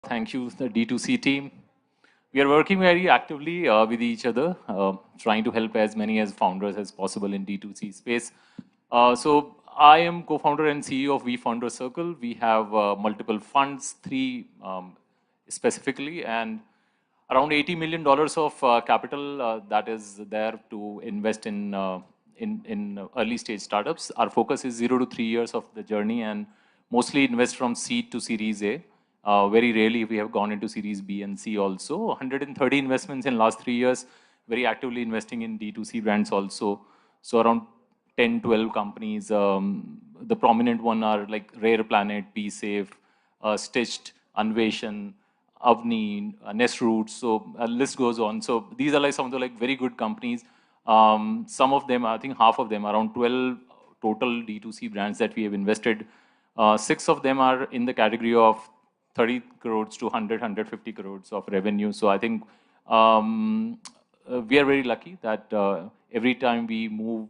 Thank you, the D2C team. We are working very actively with each other, trying to help as many as founders as possible in D2C space. So I am co-founder and CEO of We Founder Circle. We have multiple funds, three specifically, and around $80 million of capital that is there to invest in early stage startups. Our focus is 0 to 3 years of the journey and mostly invest from seed to Series A. Very rarely we have gone into Series B and C also. 130 investments in last 3 years, very actively investing in D2C brands also. So around 10, 12 companies. The prominent one are like Rare Planet, Be Safe, Stitched, Anveshan, Avni, Nestroots, so a list goes on. So these are like some of the like very good companies. Some of them, I think half of them, around 12 total D2C brands that we have invested. 6 of them are in the category of 30 crores to 100, 150 crores of revenue. So I think we are very lucky that every time we move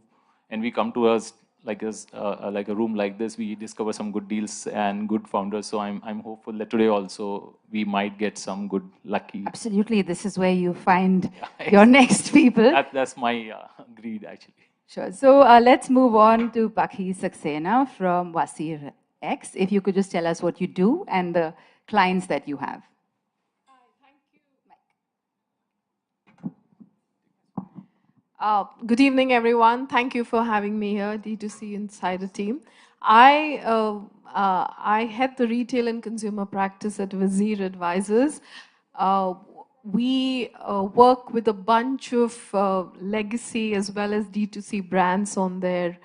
and we come to us like a room like this, we discover some good deals and good founders. So I'm hopeful that today also we might get some good lucky. Absolutely, this is where you find your next people. That's my greed actually. Sure. So let's move on to Pakhi Saxena from Wasir X. If you could just tell us what you do and the clients that you have. Good evening, everyone. Thank you for having me here, D2C Insider team. I head the retail and consumer practice at Wazir Advisors. We work with a bunch of legacy as well as D2C brands on their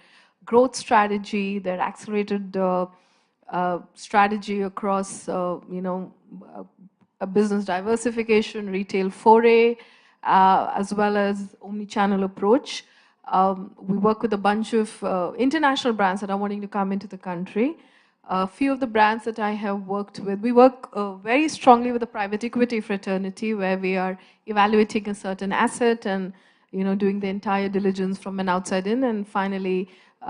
growth strategy, their accelerated strategy across, a business diversification, retail foray, as well as omni-channel approach. We work with a bunch of international brands that are wanting to come into the country. A few of the brands that I have worked with, we work very strongly with the private equity fraternity where we are evaluating a certain asset and doing the entire diligence from an outside in and finally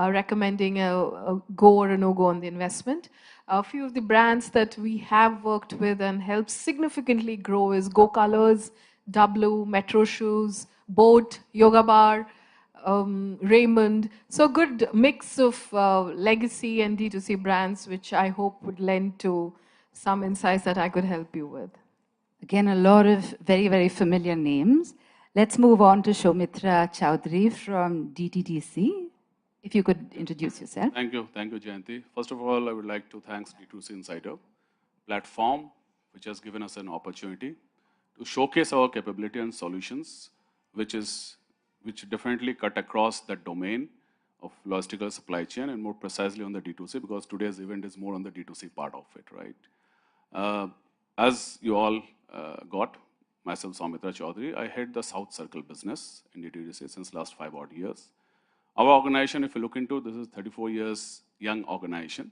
recommending a go or a no-go on the investment. A few of the brands that we have worked with and helped significantly grow is Go Colors, W, Metro Shoes, Boat, Yoga Bar, Raymond. So a good mix of legacy and D2C brands, which I hope would lend to some insights that I could help you with. Again, a lot of very, very familiar names. Let's move on to Shomitra Chowdhury from DTTC. If you could introduce yourself. Thank you, Jayanti. First of all, I would like to thank D2C Insider platform, which has given us an opportunity to showcase our capability and solutions, which definitely cut across the domain of logistical supply chain and more precisely on the D2C, because today's event is more on the D2C part of it, right? As you all got, myself, Soumitra Chaudhary, I head the South Circle business in D2C since last 5 odd years. Our organization, if you look into, this is 34 years young organization,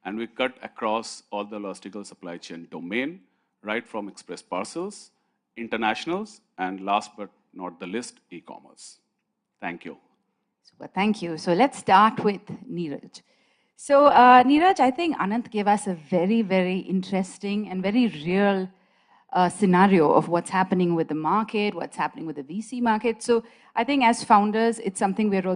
and we cut across all the logistical supply chain domain, right from express parcels, internationals, and last but not the least, e-commerce. Thank you. Super, thank you. So let's start with Neeraj. So Neeraj, I think Anant gave us a very, very interesting and very real scenario of what's happening with the market, what's happening with the VC market. So I think as founders, it's something we're all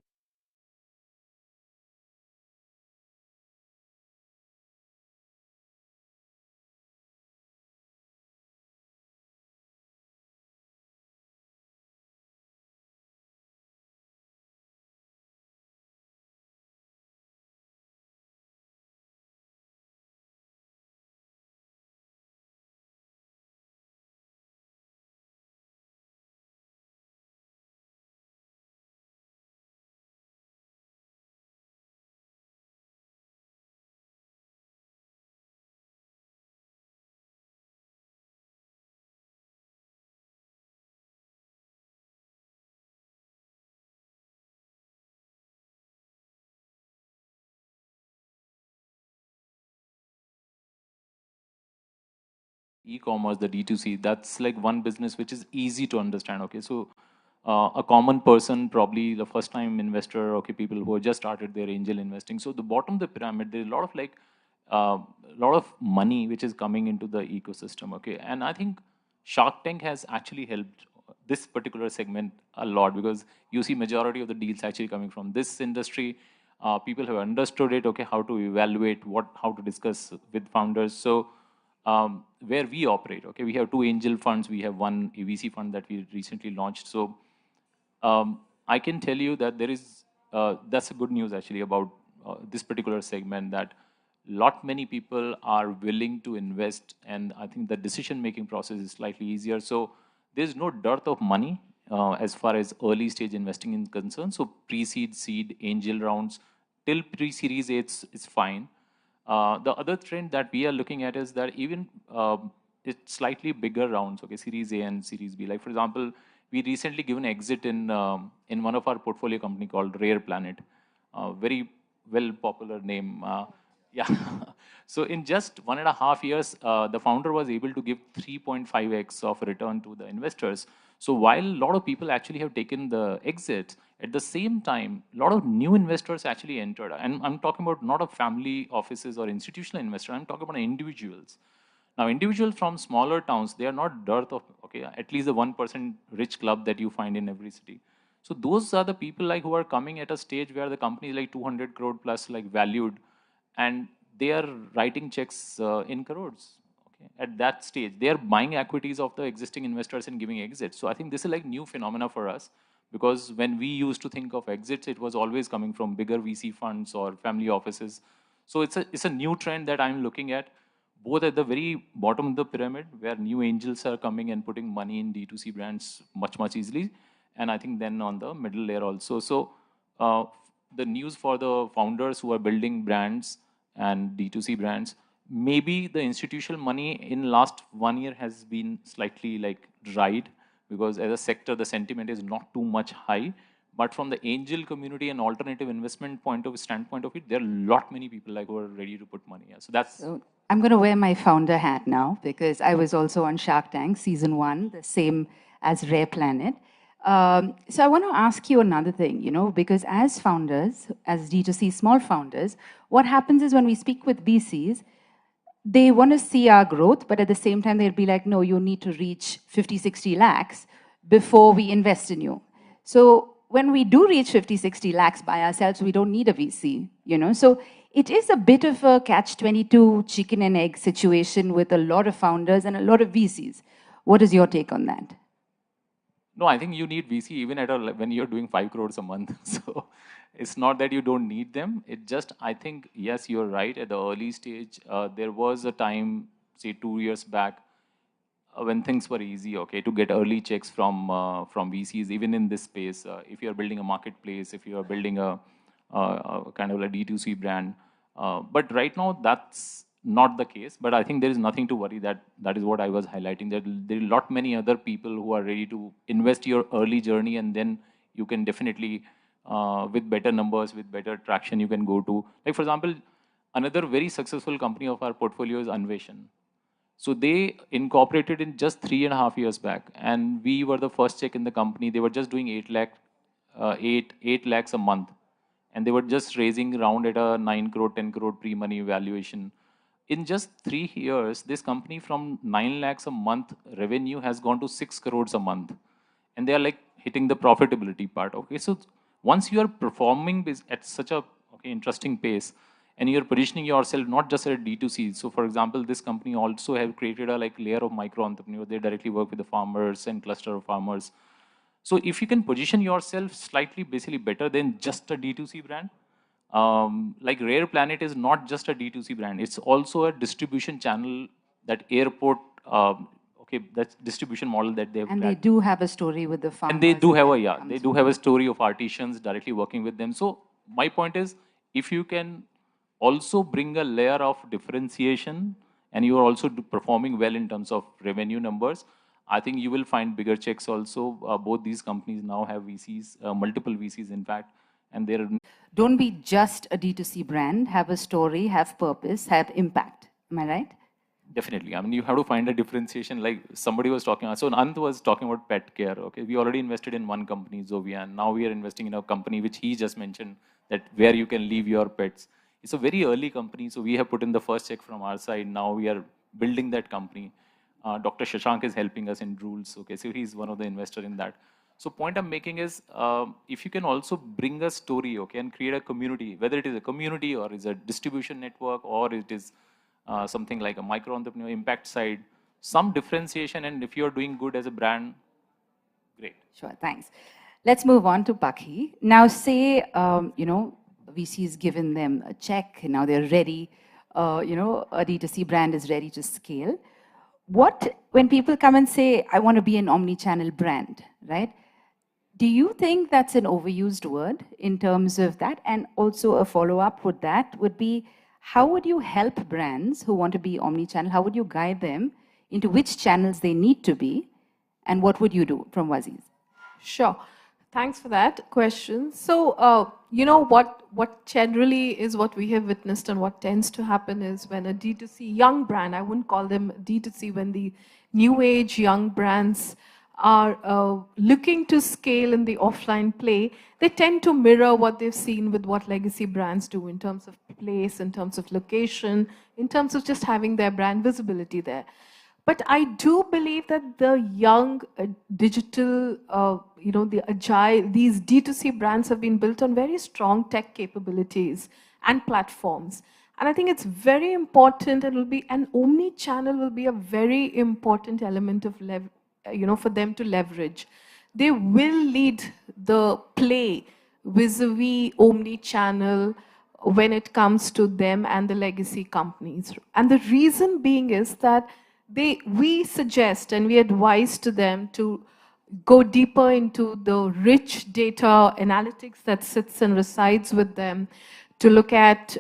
E-commerce, the D2C, that's like one business which is easy to understand. Okay, so a common person, probably the first time investor, okay, people who have just started their angel investing. So the bottom of the pyramid, there's a lot of like a lot of money which is coming into the ecosystem. Okay, and I think Shark Tank has actually helped this particular segment a lot, because you see majority of the deals actually coming from this industry. People have understood it. Okay, how to evaluate, how to discuss with founders. So where we operate, okay, we have two angel funds. We have one VC fund that we recently launched. So I can tell you that there is, that's a good news actually about this particular segment, that lot many people are willing to invest, and I think the decision-making process is slightly easier. So there's no dearth of money as far as early stage investing is concerned. So pre-seed, seed, angel rounds, till pre-series A, it's fine. The other trend that we are looking at is that even it's slightly bigger rounds, okay, Series A and Series B. Like for example, we recently given exit in one of our portfolio company called Rare Planet, very well popular name. Yeah. So in just 1.5 years, the founder was able to give 3.5x of return to the investors. So while a lot of people actually have taken the exit, at the same time, a lot of new investors actually entered. And I'm talking about not of family offices or institutional investors. I'm talking about individuals. Now, individuals from smaller towns, they are not dearth of, okay, at least the 1% rich club that you find in every city. So those are the people like who are coming at a stage where the company is like 200 crore plus like valued, and they are writing checks in crores. Okay, at that stage, they are buying equities of the existing investors and giving exits. So I think this is like new phenomena for us, because when we used to think of exits, it was always coming from bigger VC funds or family offices. So it's a new trend that I'm looking at, both at the very bottom of the pyramid, where new angels are coming and putting money in D2C brands much easily, and I think then on the middle layer also. So the news for the founders who are building brands and D2C brands, maybe the institutional money in last 1 year has been slightly like dried, because as a sector the sentiment is not too much high. But from the angel community and alternative investment standpoint of it, there are a lot many people like who are ready to put money. Yeah. So that's. So I'm going to wear my founder hat now, because I was also on Shark Tank season 1, the same as Rare Planet. So I want to ask you another thing, because as founders, as D2C small founders, what happens is when we speak with VCs, they want to see our growth, but at the same time, they'll be like, no, you need to reach 50, 60 lakhs before we invest in you. So when we do reach 50, 60 lakhs by ourselves, we don't need a VC, So it is a bit of a catch-22 chicken and egg situation with a lot of founders and a lot of VCs. What is your take on that? No, I think you need VC even when you're doing 5 crores a month. So it's not that you don't need them. It just, I think, yes, you're right. At the early stage, there was a time, say 2 years back, when things were easy, okay, to get early checks from VCs, even in this space. If you're building a marketplace, if you are building a kind of a D2C brand. But right now, that's not the case. But I think there is nothing to worry. That is what I was highlighting. That there are a lot many other people who are ready to invest your early journey, and then you can definitely, with better numbers, with better traction, you can go to. Like for example, another very successful company of our portfolio is Anveshan. So they incorporated in just 3.5 years back, and we were the first check in the company. They were just doing 8 lakhs a month, and they were just raising around at a 9 crore, 10 crore pre-money valuation. In just 3 years, this company from 9 lakhs a month revenue has gone to 6 crores a month, and they are like hitting the profitability part. Okay, so once you are performing at such a interesting pace, and you're positioning yourself not just at D2C. So for example, this company also have created a layer of micro entrepreneur. They directly work with the farmers and cluster of farmers. So if you can position yourself slightly basically better than just a D2C brand, like Rare Planet is not just a D2C brand. It's also a distribution channel, that airport, that's distribution model that they have. And they do have a story with the farmers. And they do have they do have a story of artisans directly working with them. So my point is, if you can also bring a layer of differentiation, and you are also performing well in terms of revenue numbers, I think you will find bigger checks also. Both these companies now have VCs, multiple VCs in fact, and they're. Don't be just a D2C brand, have a story, have purpose, have impact. Am I right? Definitely. I mean, you have to find a differentiation. Like somebody was talking, so Anand was talking about pet care. Okay, we already invested in one company, Zovia, and now we are investing in a company which he just mentioned, that where you can leave your pets. It's a very early company, so we have put in the first check from our side. Now we are building that company. Dr. Shashank is helping us in rules. Okay, so he's one of the investor in that. So point I'm making is, if you can also bring a story, okay, and create a community, whether it is a community or is a distribution network or it is something like a micro entrepreneur impact side, some differentiation, and if you're doing good as a brand, great. Sure, thanks. Let's move on to Pakhi. Now say, VC's given them a check, now they're ready, a D2C brand is ready to scale. When people come and say, I want to be an omni-channel brand, right? Do you think that's an overused word in terms of that? And also a follow-up with that would be, how would you help brands who want to be omni-channel? How would you guide them into which channels they need to be? And what would you do from Waziz? Sure. Thanks for that question. So, what generally is what we have witnessed and what tends to happen is when a D2C young brand, I wouldn't call them D2C, when the new age young brands are looking to scale in the offline play, they tend to mirror what they've seen with what legacy brands do in terms of place, in terms of location, in terms of just having their brand visibility there. But I do believe that the young digital, the agile, these D2C brands have been built on very strong tech capabilities and platforms. And I think it's very important, and an omni-channel will be a very important element of for them to leverage. They will lead the play vis-a-vis omni-channel when it comes to them and the legacy companies. And the reason being is that we suggest and we advise to them to go deeper into the rich data analytics that sits and resides with them, to look at,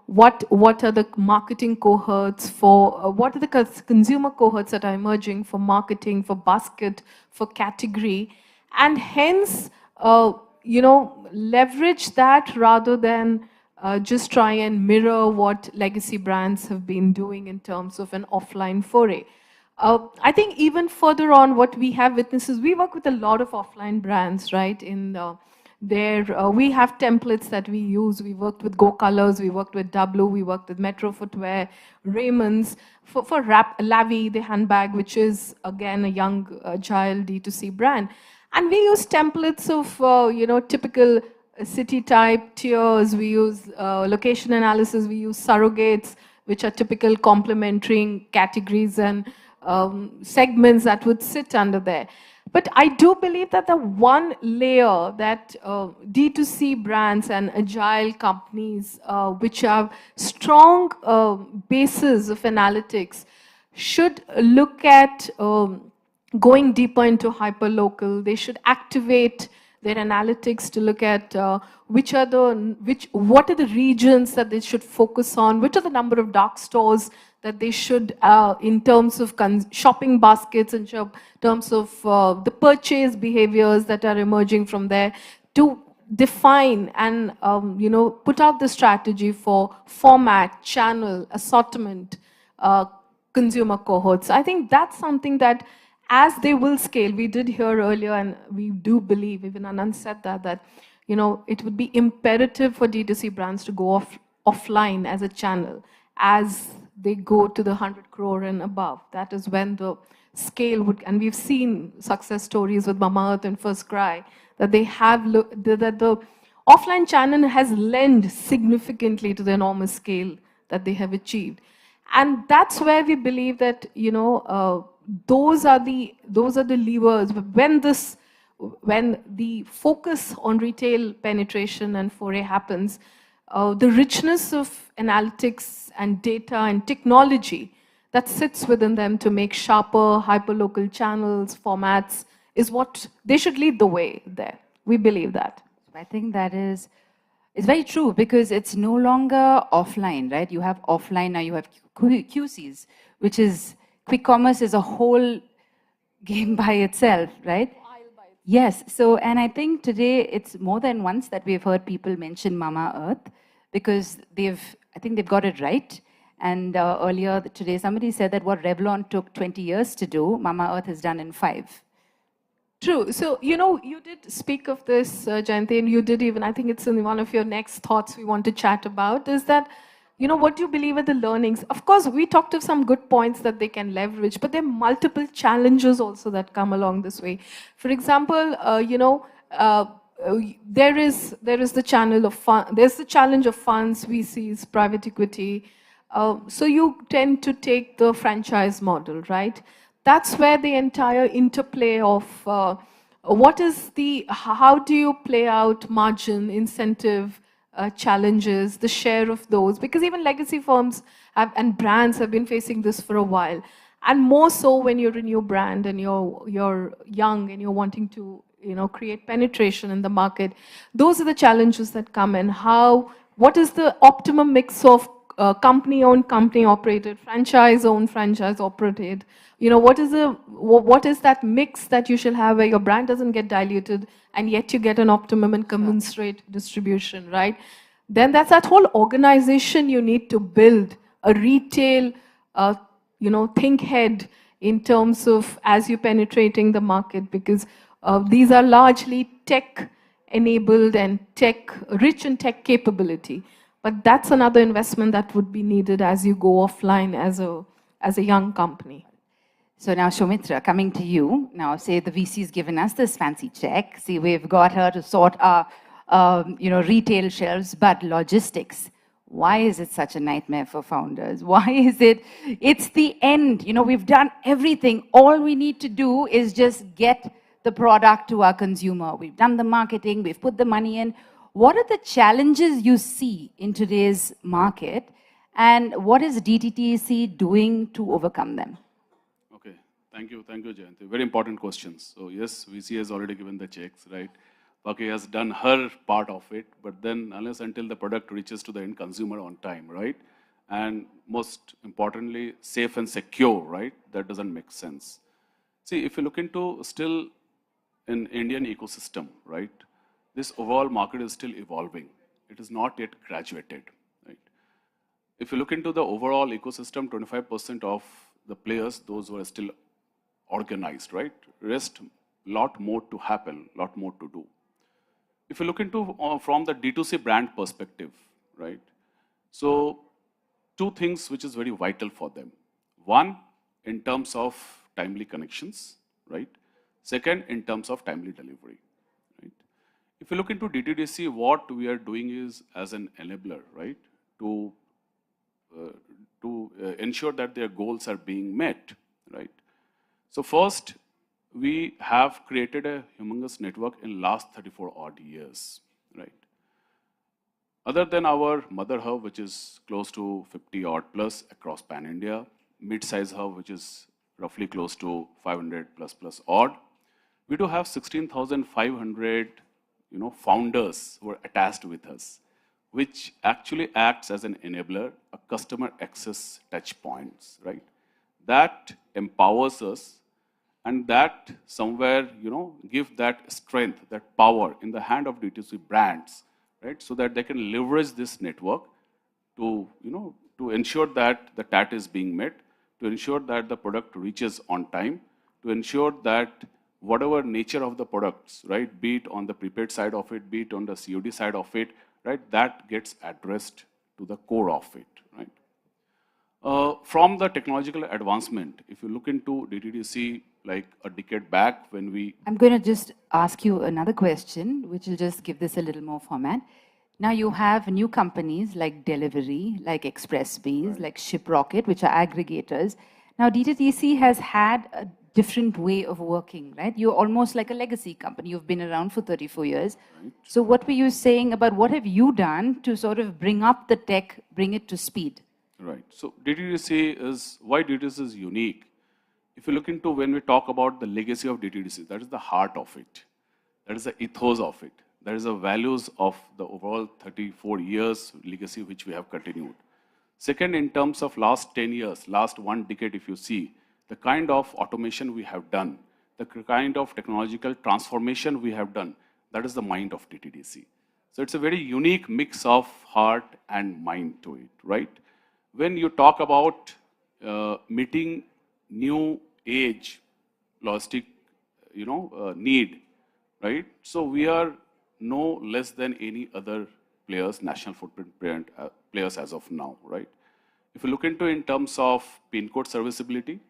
what are the marketing cohorts for, what are the consumer cohorts that are emerging for marketing, for basket, for category, and hence, leverage that rather than just try and mirror what legacy brands have been doing in terms of an offline foray. I think even further on, what we have witnessed is we work with a lot of offline brands, right? We have templates that we use. We worked with Go Colors, we worked with W, we worked with Metro Footwear, Raymond's, for Lavi, the handbag, which is again a young, agile D2C brand. And we use templates of, typical city type tiers, we use location analysis, we use surrogates, which are typical complementary categories and segments that would sit under there. But I do believe that the one layer that D2C brands and agile companies, which have strong bases of analytics, should look at going deeper into hyperlocal. They should activate their analytics to look at what are the regions that they should focus on, which are the number of dark stores that they should, in terms of shopping baskets, in terms of the purchase behaviors that are emerging from there, to define and put out the strategy for format, channel, assortment, consumer cohorts. I think that's something that, as they will scale, we did hear earlier, and we do believe, even Anand said that it would be imperative for D2C brands to go offline as a channel as they go to the 100 crore and above. That is when the scale would, and we've seen success stories with Mamaearth and First Cry, that they have that the offline channel has lent significantly to the enormous scale that they have achieved. And that's where we believe that, those are the levers. When the focus on retail penetration and foray happens, the richness of analytics and data and technology that sits within them to make sharper, hyperlocal channels, formats, is what they should lead the way there. We believe that. I think that is, it's very true, because it's no longer offline, right? You have offline, now you have QCs, which is, quick commerce is a whole game by itself, right? Yes, so, and I think today it's more than once that we've heard people mention Mamaearth, because I think they've got it right. And earlier today, somebody said that what Revlon took 20 years to do, Mamaearth has done in 5. True. So, you know, you did speak of this, Jayanti, and you did even, I think it's in one of your next thoughts we want to chat about, is that, you know, what do you believe are the learnings? Of course, we talked of some good points that they can leverage, but there are multiple challenges also that come along this way. For example, there is the channel of there's the challenge of funds, VCs, private equity. So you tend to take the franchise model, right? That's where the entire interplay of how do you play out margin, incentive, challenges, the share of those, because even legacy firms and brands have been facing this for a while. And more so when you're a new brand and you're young and you're wanting to create penetration in the market. Those are the challenges that come in. What is the optimum mix of company-owned, company-operated, franchise-owned, franchise-operated? What is that mix that you shall have where your brand doesn't get diluted and yet you get an optimum and commensurate distribution, right? Then that's that whole organization you need to build, a retail, think head in terms of as you're penetrating the market, because these are largely tech-enabled and rich in tech capability. But that's another investment that would be needed as you go offline as a young company. So now, Soumitra, coming to you. Now, say the VC's given us this fancy check. See, we've got her to sort our, retail shelves, but logistics. Why is it such a nightmare for founders? Why is it? It's the end. We've done everything. All we need to do is just get the product to our consumer. We've done the marketing. We've put the money in. What are the challenges you see in today's market, and what is DTTC doing to overcome them? Okay, thank you, Jayanti. Very important questions. So yes, VC has already given the checks, right? Pake has done her part of it, but then unless until the product reaches to the end consumer on time, right? And most importantly, safe and secure, right? That doesn't make sense. See, if you look into still in Indian ecosystem, right? This overall market is still evolving. It is not yet graduated, right? If you look into the overall ecosystem, 25% of the players, those who are still organized, right? Rest, lot more to happen, lot more to do. If you look into from the D2C brand perspective, right? So two things which is very vital for them. One, in terms of timely connections, right? Second, in terms of timely delivery. If you look into DTDC, what we are doing is as an enabler, right, to ensure that their goals are being met, right? So first, we have created a humongous network in last 34 odd years, right? Other than our mother hub, which is close to 50 odd plus across Pan India, mid-size hub, which is roughly close to 500 plus odd, we do have 16,500 founders who are attached with us, which actually acts as an enabler, a customer access touch points, right? That empowers us, and that somewhere, give that strength, that power in the hand of D2C brands, right? So that they can leverage this network to, to ensure that the TAT is being met, to ensure that the product reaches on time, to ensure that whatever nature of the products, right, be it on the prepaid side of it, be it on the COD side of it, right, that gets addressed to the core of it, right? From the technological advancement, if you look into DTDC like a decade back when we... I'm going to just ask you another question, which will just give this a little more format. Now you have new companies like Delivery, like ExpressBees, right, like ShipRocket, which are aggregators. Now DTTC has had a different way of working, right? You're almost like a legacy company. You've been around for 34 years. Right. So what were you saying about what have you done to sort of bring up the tech, bring it to speed? Right. So DTDC is, why DTDC is unique? If you look into when we talk about the legacy of DTDC, that is the heart of it. That is the ethos of it. That is the values of the overall 34 years legacy which we have continued. Second, in terms of last 10 years, last one decade, if you see, the kind of automation we have done, the kind of technological transformation we have done, that is the mind of DTDC. So it's a very unique mix of heart and mind to it, right? When you talk about meeting new age logistic need, right? So we are no less than any other players, national footprint players as of now, right? If you look into in terms of pin code serviceability,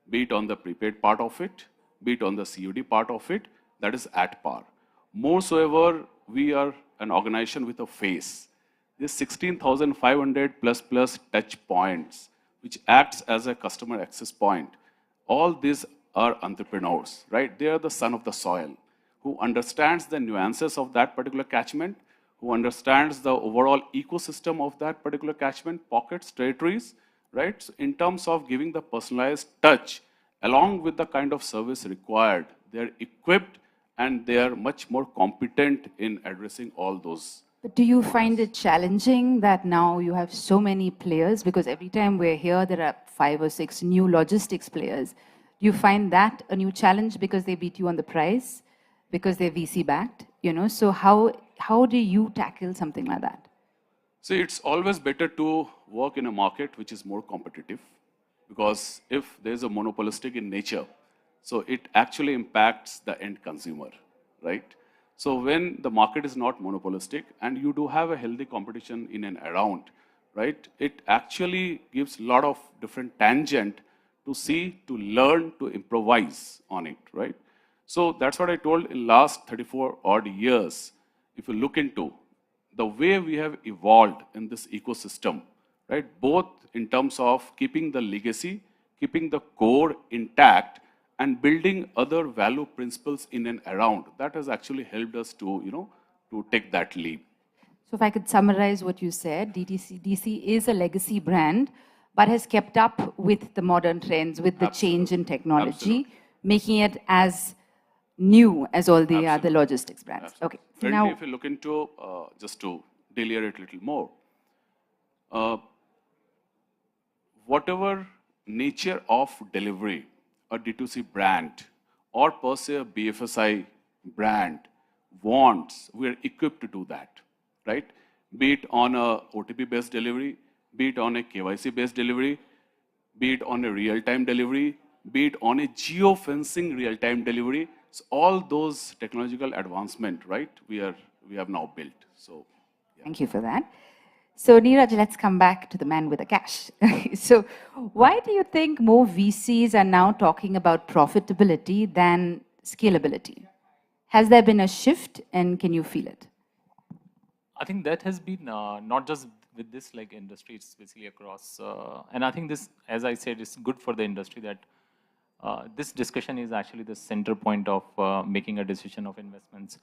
be it on the prepaid part of it, be it on the COD part of it, that is at par. Moreover, we are an organization with a face. This 16,500 plus touch points, which acts as a customer access point. All these are entrepreneurs, right? They are the son of the soil, who understands the nuances of that particular catchment, who understands the overall ecosystem of that particular catchment, pockets, territories, right? So in terms of giving the personalized touch, along with the kind of service required, they're equipped and they are much more competent in addressing all those. But do you find it challenging that now you have so many players? Because every time we're here, there are 5 or 6 new logistics players. Do you find that a new challenge because they beat you on the price, because they're VC backed? So how do you tackle something like that? So it's always better to work in a market which is more competitive, because if there's a monopolistic in nature, so it actually impacts the end consumer, right? So when the market is not monopolistic and you do have a healthy competition in and around, right, it actually gives a lot of different tangent to see, to learn, to improvise on it, right? So that's what I told in last 34 odd years. If you look into the way we have evolved in this ecosystem, right, both in terms of keeping the legacy, keeping the core intact, and building other value principles in and around, that has actually helped us to, to take that leap. So if I could summarize what you said, DC is a legacy brand, but has kept up with the modern trends, with the change in technology, making it as new as all the other logistics brands. Okay. So now, if you look into, just to delineate it a little more, whatever nature of delivery a D2C brand or per se a BFSI brand wants, we are equipped to do that, right? Be it on a OTP-based delivery, be it on a KYC-based delivery, be it on a real-time delivery, be it on a geofencing real-time delivery. So all those technological advancement, right, we have now built. So yeah. Thank you for that. So Neeraj, let's come back to the man with the cash. So why do you think more VCs are now talking about profitability than scalability? Has there been a shift, and can you feel it? I think that has been not just with this industry, it's basically across. And I think this, as I said, is good for the industry that this discussion is actually the center point of making a decision of investments.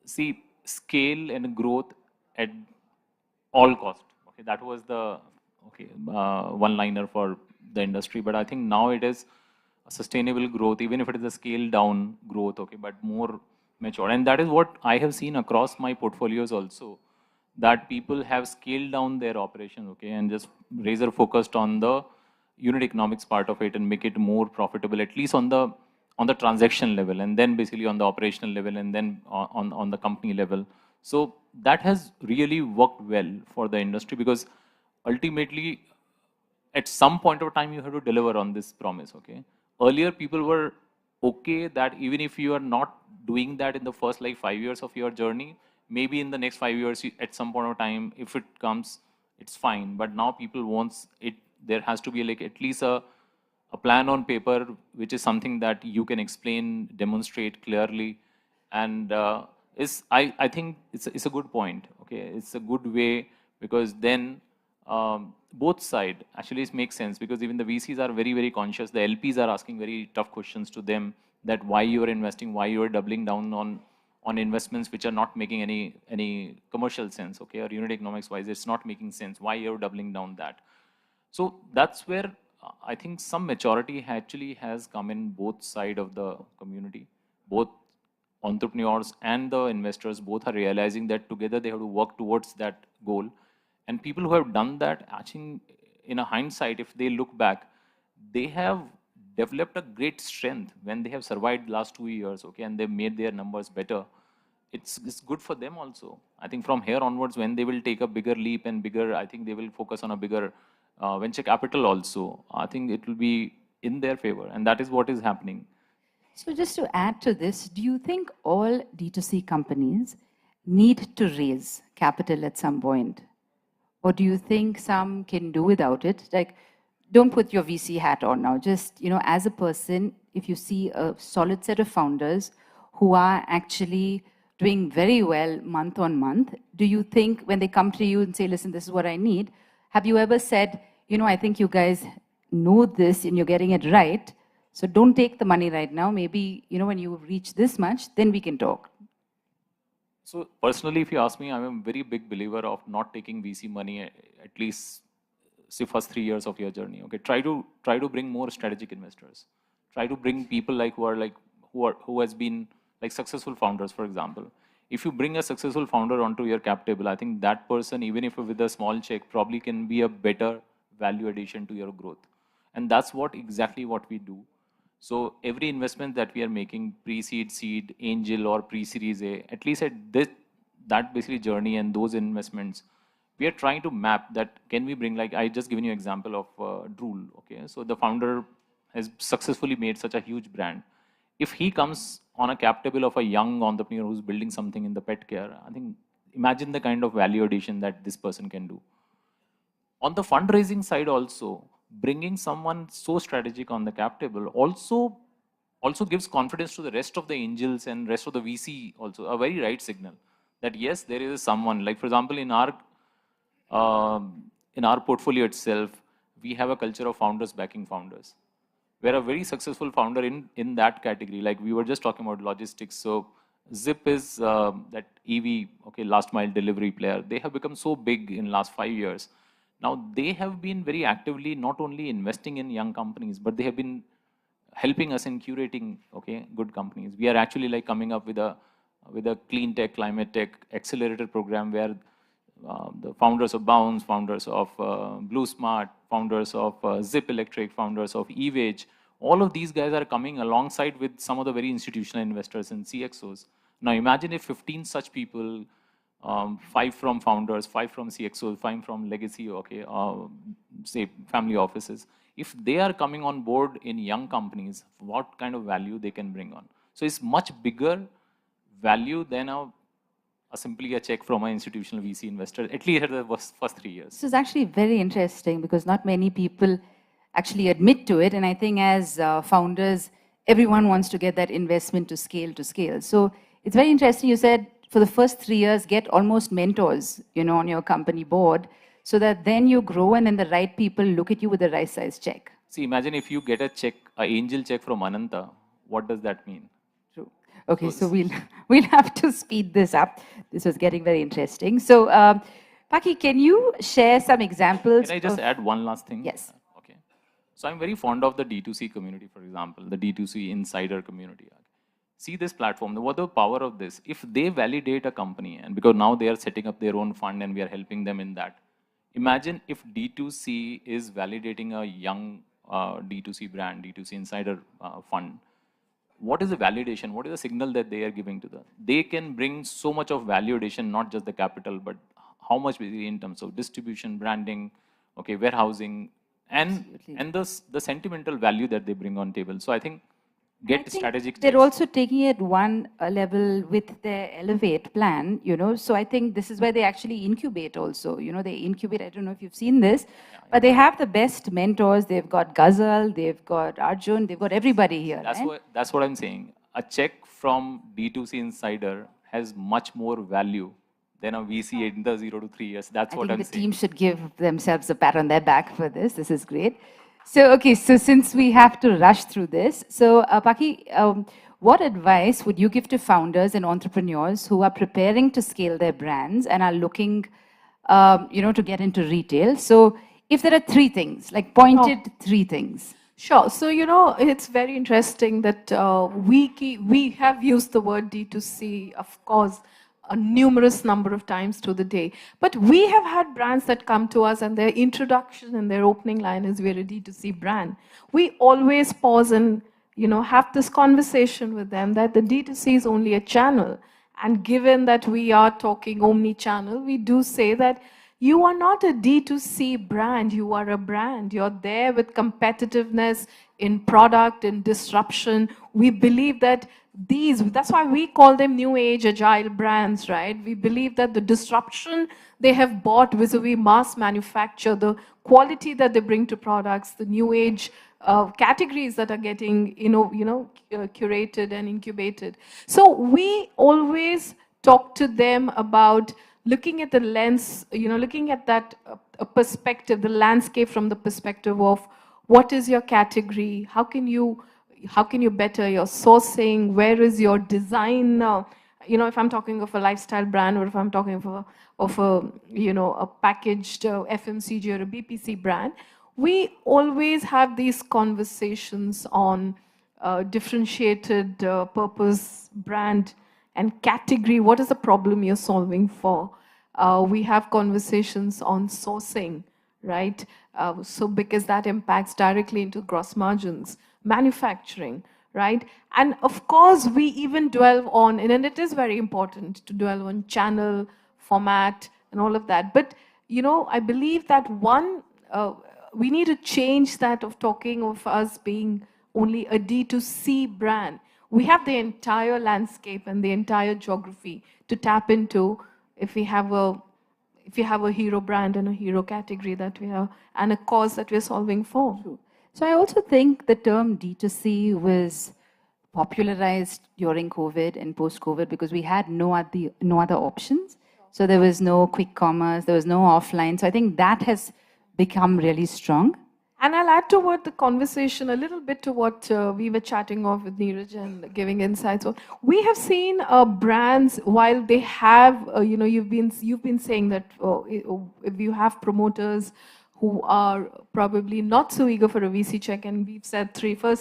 See, scale and growth at all cost. Okay, that was the one-liner for the industry. But I think now it is a sustainable growth, even if it is a scale-down growth. Okay, but more mature, and that is what I have seen across my portfolios also. That people have scaled down their operations, okay, and just razor focused on the unit economics part of it and make it more profitable, at least on the transaction level, and then basically on the operational level, and then on the company level. So that has really worked well for the industry, because ultimately, at some point of time, you have to deliver on this promise, okay? Earlier, people were okay that even if you are not doing that in the first 5 years of your journey, maybe in the next 5 years, at some point of time, if it comes, it's fine. But now people want it. There has to be at least a plan on paper, which is something that you can explain, demonstrate clearly, and I think it's a good point. Okay, it's a good way, because then both sides actually it makes sense, because even the VCs are very, very conscious. The LPs are asking very tough questions to them, that why you are investing, why you are doubling down on investments which are not making any commercial sense, okay, or unit economics wise, it's not making sense. Why you're doubling down that? So that's where I think some maturity actually has come in both sides of the community. Both entrepreneurs and the investors both are realizing that together they have to work towards that goal. And people who have done that, actually, in a hindsight, if they look back, they have developed a great strength when they have survived last 2 years, okay, and they made their numbers better. It's good for them also. I think from here onwards, when they will take a bigger leap and bigger, I think they will focus on a bigger venture capital also. I think it will be in their favor, and that is what is happening. So just to add to this, do you think all D2C companies need to raise capital at some point? Or do you think some can do without it? Like, don't put your VC hat on now. Just, as a person, if you see a solid set of founders who are actually doing very well month on month, do you think when they come to you and say, listen, this is what I need, have you ever said, I think you guys know this and you're getting it right, so don't take the money right now. Maybe, when you reach this much, then we can talk. So personally, if you ask me, I'm a very big believer of not taking VC money at least say first 3 years of your journey. Okay, try to bring more strategic investors. Try to bring people who has been like successful founders, for example. If you bring a successful founder onto your cap table, I think that person, even if with a small check, probably can be a better value addition to your growth. And that's exactly what we do. So every investment that we are making, pre-seed, seed, angel, or pre-series A, at least at that basically journey and those investments, we are trying to map that. Can we bring, like I just given you an example of Drool. Okay, so the founder has successfully made such a huge brand. If he comes on a cap table of a young entrepreneur who's building something in the pet care, I think imagine the kind of value addition that this person can do. On the fundraising side also, bringing someone so strategic on the cap table also gives confidence to the rest of the angels and rest of the VC also, a very right signal that yes, there is someone, like for example, in our portfolio itself, we have a culture of founders backing founders. We're a very successful founder in that category. Like we were just talking about logistics. So Zip is that EV, okay, last mile delivery player. They have become so big in last 5 years. Now they have been very actively not only investing in young companies, but they have been helping us in curating, okay, good companies. We are actually like coming up with a clean tech, climate tech accelerator program where the founders of Bounce, founders of Blue Smart, founders of Zip Electric, founders of eWage, all of these guys are coming alongside with some of the very institutional investors and CXOs. Now imagine if 15 such people, 5 from founders, 5 from CXOs, 5 from legacy, okay, say family offices. If they are coming on board in young companies, what kind of value they can bring on? So it's much bigger value than simply a check from an institutional VC investor, at least at the first 3 years. This is actually very interesting because not many people actually admit to it. And I think as founders, everyone wants to get that investment to scale. So it's very interesting. You said for the first 3 years, get almost mentors, on your company board so that then you grow and then the right people look at you with the right size check. See, imagine if you get an angel check from Ananta, what does that mean? True. Okay, so we'll have to speed this up. This was getting very interesting. So, Paki, can you share some examples? Can I just add one last thing? Yes. Okay. So I'm very fond of the D2C community, for example, the D2C insider community. See this platform, what the power of this? If they validate a company, and because now they are setting up their own fund and we are helping them in that. Imagine if D2C is validating a young D2C brand, D2C insider fund. What is the validation? What is the signal that they are giving to them? They can bring so much of value addition, not just the capital, but how much in terms of distribution, branding, okay, warehousing, and the sentimental value that they bring on table. So I think strategic. They're also taking it one level with their Elevate plan, So I think this is where they actually incubate also. They incubate. I don't know if you've seen this, but they have the best mentors. They've got Ghazal, they've got Arjun, they've got everybody here. That's what I'm saying. A check from D2C Insider has much more value than a VC in the 0 to 3 years. That's what I'm saying. I think the team should give themselves a pat on their back for this. This is great. So, okay, so since we have to rush through this, so Paki, what advice would you give to founders and entrepreneurs who are preparing to scale their brands and are looking, to get into retail? So, if there are 3 things, like pointed 3 things. Sure. So, it's very interesting that we have used the word D2C, of course, a numerous number of times through the day. But we have had brands that come to us and their introduction and their opening line is we're a D2C brand. We always pause and, have this conversation with them that the D2C is only a channel. And given that we are talking omni-channel, we do say that you are not a D2C brand, you are a brand. You're there with competitiveness, in product, in disruption. We believe that that's why we call them new age agile brands, right? We believe that the disruption they have bought vis-a-vis mass manufacture, the quality that they bring to products, the new age categories that are getting, curated and incubated. So we always talk to them about looking at the lens, looking at that perspective, the landscape from the perspective of what is your category, how can you better your sourcing, where is your design, if I'm talking of a lifestyle brand, or if I'm talking of a packaged FMCG or a BPC brand, we always have these conversations on differentiated purpose, brand, and category. What is the problem you're solving for? We have conversations on sourcing, right? So because that impacts directly into gross margins, manufacturing, right? And of course, we even dwell on, and it is very important to dwell on channel, format, and all of that. But, I believe that we need to change that of talking of us being only a D2C brand. We have the entire landscape and the entire geography to tap into if we have a hero brand and a hero category that we have, and a cause that we're solving for. True. So I also think the term D2C was popularized during COVID and post-COVID because we had no other options. So there was no quick commerce, there was no offline. So I think that has become really strong. And I'll add to what the conversation a little bit to what we were chatting of with Neeraj and giving insights on. We have seen brands, while they have, you've been saying that if you have promoters who are probably not so eager for a VC check, and we've said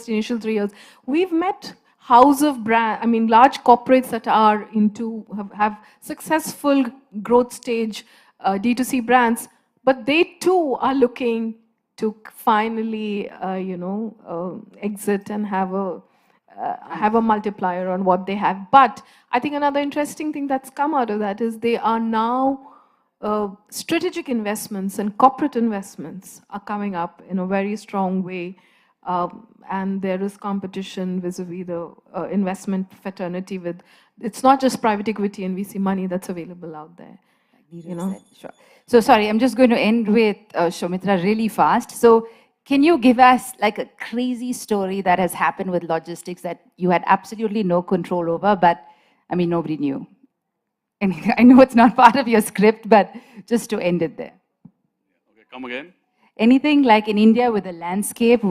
initial 3 years, we've met house of brand, large corporates that are have successful growth stage D2C brands, but they too are looking to finally, exit and have a multiplier on what they have. But I think another interesting thing that's come out of that is they are now strategic investments and corporate investments are coming up in a very strong way. And there is competition vis-a-vis the investment fraternity it's not just private equity and VC money that's available out there. Sure. So sorry, I'm just going to end with Soumitra really fast. So can you give us like a crazy story that has happened with logistics that you had absolutely no control over, but nobody knew? And I know it's not part of your script, but just to end it there. Okay, come again. Anything like in India with the landscape,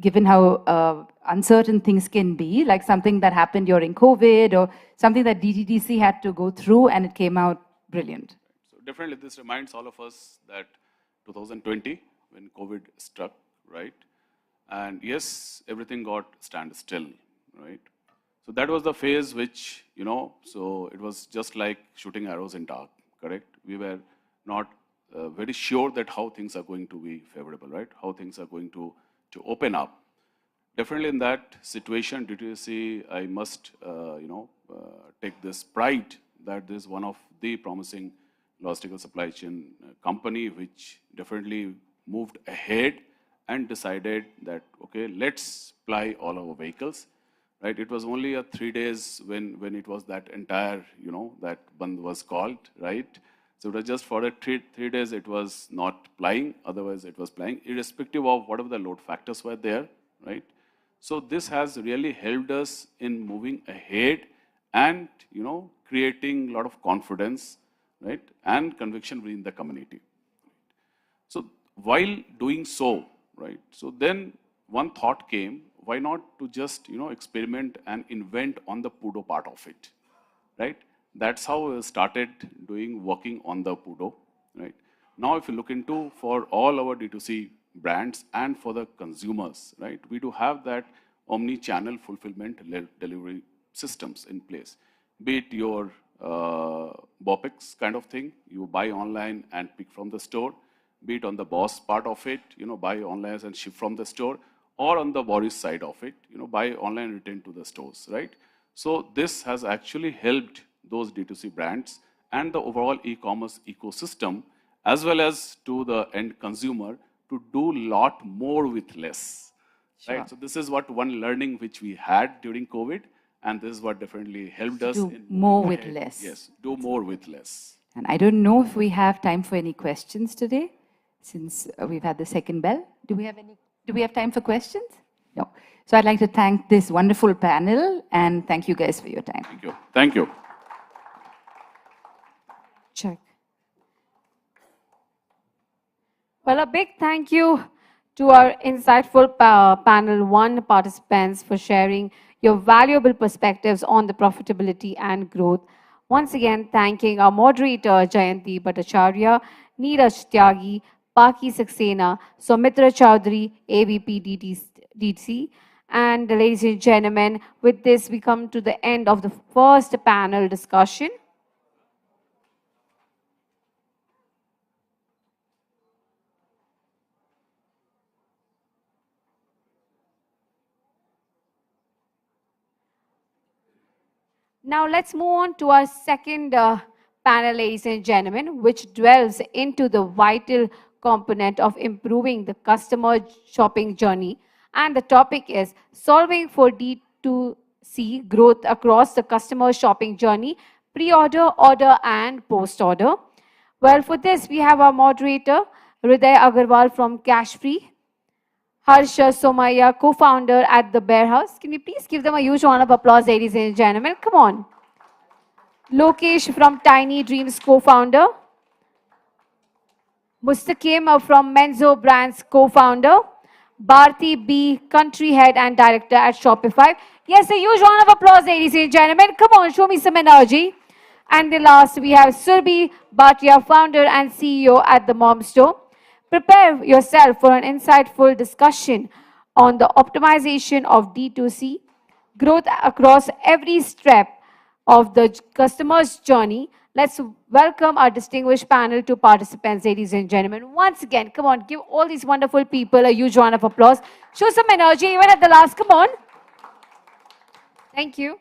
given how uncertain things can be, like something that happened during COVID or something that DTDC had to go through and it came out brilliant? Definitely, this reminds all of us that 2020, when COVID struck, right? And yes, everything got standstill, right? So that was the phase which, so it was just like shooting arrows in dark, correct? We were not very sure that how things are going to be favorable, right? How things are going to open up. Definitely in that situation, D2C, I must, take this pride that this is one of the promising logistical supply chain company which definitely moved ahead and decided that, okay, let's ply all our vehicles, right? It was only 3 days when it was that entire, that band was called, right? So it was just for 3 days it was not plying, otherwise it was plying, irrespective of whatever the load factors were there, right? So this has really helped us in moving ahead and, creating a lot of confidence, right, and conviction within the community. So while doing so, right, so then one thought came, why not to just, experiment and invent on the Pudo part of it, right? That's how we started working on the Pudo, right? Now, if you look into for all our D2C brands and for the consumers, right, we do have that omni-channel fulfillment delivery systems in place. Be it your BOPEX kind of thing, you buy online and pick from the store, be it on the BOSS part of it, buy online and ship from the store, or on the Boris side of it, buy online and return to the stores, right? So this has actually helped those D2C brands and the overall e-commerce ecosystem, as well as to the end consumer, to do a lot more with less. Sure. right? So this is what one learning which we had during COVID, and this is what definitely helped us Do in more moving with ahead. less. Yes, do more with less. And I don't know if we have time for any questions today, since we've had the second bell. Do we have time for questions? No. So I'd like to thank this wonderful panel and thank you guys for your time. Thank you. Thank you. Check. Well, a big thank you to our insightful panel one participants for sharing your valuable perspectives on the profitability and growth. Once again, thanking our moderator Jayanti Bhattacharya, Neeraj Tyagi, Paki Saxena, Soumitra Chaudhary, AVP DTC. And ladies and gentlemen, with this, we come to the end of the first panel discussion. Now let's move on to our second panel, ladies and gentlemen, which dwells into the vital component of improving the customer shopping journey. And the topic is solving for D2C growth across the customer shopping journey, pre-order, order, and post-order. Well, for this, we have our moderator, Hriday Agarwal from Cashfree, Harsha Somaya, co-founder at the Bear House. Can we please give them a huge round of applause, ladies and gentlemen? Come on. Lokesh from Tiny Dreams, co-founder. Mustaqim from Menzo Brands, co-founder. Bharti B, country head and director at Shopify. Yes, a huge round of applause, ladies and gentlemen. Come on, show me some energy. And the last, we have Surbhi Bhatia, founder and CEO at the Mom Store. Prepare yourself for an insightful discussion on the optimization of D2C, growth across every step of the customer's journey. Let's welcome our distinguished panel to participants, ladies and gentlemen. Once again, come on, give all these wonderful people a huge round of applause. Show some energy even at the last, come on. Thank you.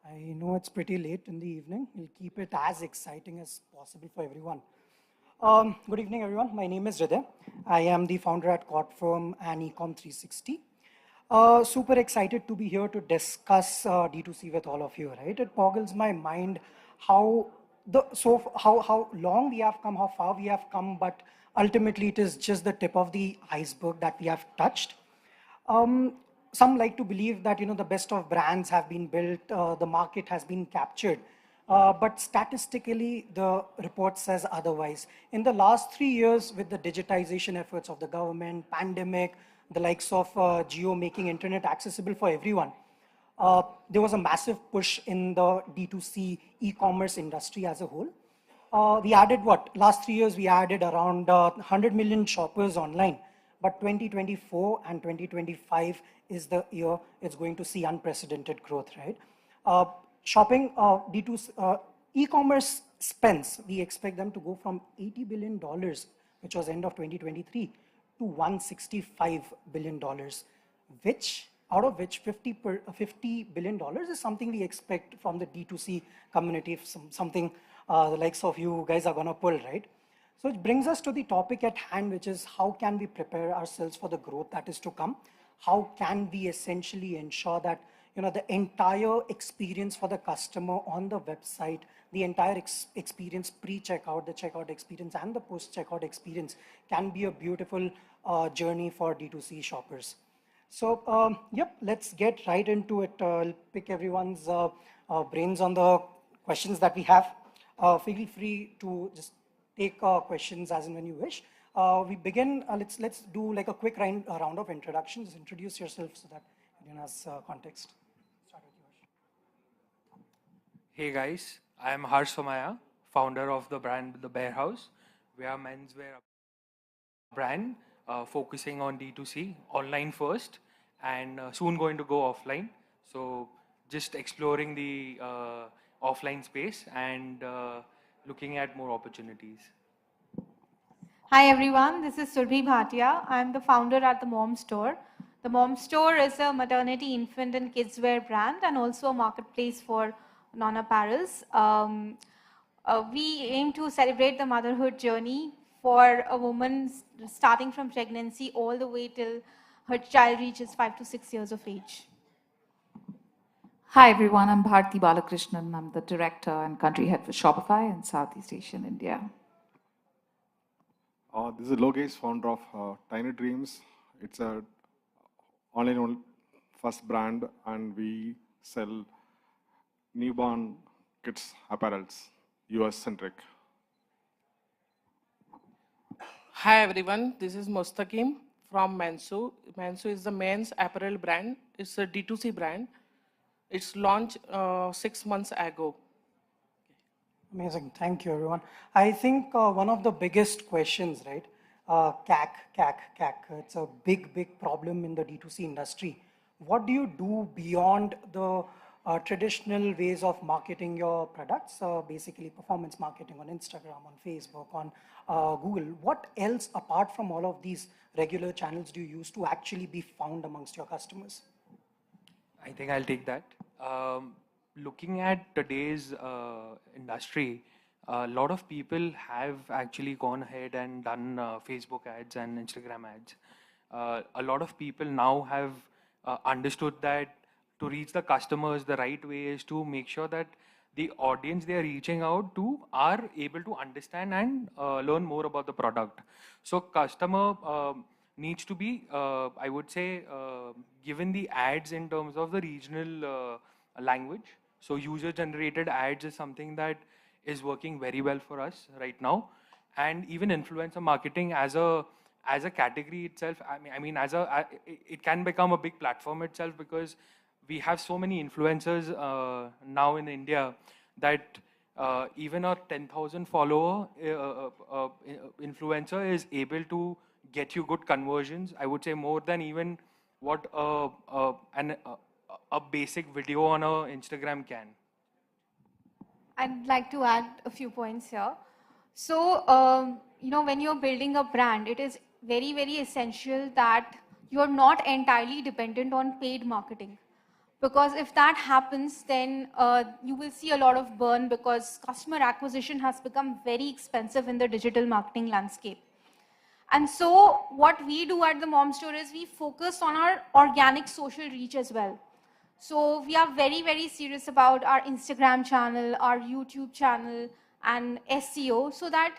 I know it's pretty late in the evening. We'll keep it as exciting as possible for everyone. Good evening, everyone. My name is Hriday. I am the founder at Cort Firm and Ecom 360. Super excited to be here to discuss D2C with all of you, right? It boggles my mind how long we have come, how far we have come, but ultimately it is just the tip of the iceberg that we have touched. Some like to believe that the best of brands have been built, the market has been captured, but statistically the report says otherwise. In the last 3 years, with the digitization efforts of the government, pandemic, the likes of Jio making internet accessible for everyone, there was a massive push in the D2C e-commerce industry as a whole. We added what? Last 3 years we added around 100 million shoppers online. But 2024 and 2025 is the year it's going to see unprecedented growth, right? Shopping, D2C, e-commerce spends, we expect them to go from $80 billion, which was end of 2023, to $165 billion, out of which $50 billion is something we expect from the D2C community, something the likes of you guys are gonna pull, right? So it brings us to the topic at hand, which is how can we prepare ourselves for the growth that is to come? How can we essentially ensure that the entire experience for the customer on the website, the entire experience pre-checkout, the checkout experience, and the post-checkout experience can be a beautiful journey for D2C shoppers. So, yep, let's get right into it. I'll pick everyone's brains on the questions that we have. Feel free to just take questions as and when you wish. We begin, let's do like a quick round of introductions. Introduce yourself so that everyone has context. Start with yours. Hey guys, I am Harsh Somaya, founder of the brand The Bear House. We are menswear brand focusing on D2C, online first, and soon going to go offline. So just exploring the offline space and looking at more opportunities. Hi everyone, this is Surbhi Bhatia. I'm the founder at the Mom Store. The Mom Store is a maternity, infant and kids wear brand and also a marketplace for non-apparels. We aim to celebrate the motherhood journey for a woman starting from pregnancy all the way till her child reaches 5 to 6 years of age. Hi everyone, I'm Bharti Balakrishnan. I'm the director and country head for Shopify in Southeast Asia and India. This is Logesh, founder of Tiny Dreams. It's a online first brand, and we sell newborn kids apparels, US centric. Hi everyone, this is Mustaqim from Mansu. Mansu is the men's apparel brand. It's a D2C brand. It's launched 6 months ago. Amazing. Thank you, everyone. I think one of the biggest questions, right? CAC. It's a big problem in the D2C industry. What do you do beyond the traditional ways of marketing your products? Basically, performance marketing on Instagram, on Facebook, on Google. What else, apart from all of these regular channels, do you use to actually be found amongst your customers? I think I'll take that. Looking at today's industry, a lot of people have actually gone ahead and done Facebook ads and Instagram ads. A lot of people now have understood that to reach the customers, the right way is to make sure that the audience they are reaching out to are able to understand and learn more about the product. So customer needs to be, I would say, given the ads in terms of the regional language. So user-generated ads is something that is working very well for us right now, and even influencer marketing as a category itself. I mean, it can become a big platform itself, because we have so many influencers now in India that even a 10,000 follower influencer is able to get you good conversions. I would say more than even what a basic video on Instagram can. I'd like to add a few points here. So, when you're building a brand, it is very essential that you're not entirely dependent on paid marketing. Because if that happens, then you will see a lot of burn, because customer acquisition has become very expensive in the digital marketing landscape. And so what we do at the Mom Store is we focus on our organic social reach as well. So we are very serious about our Instagram channel, our YouTube channel, and SEO, so that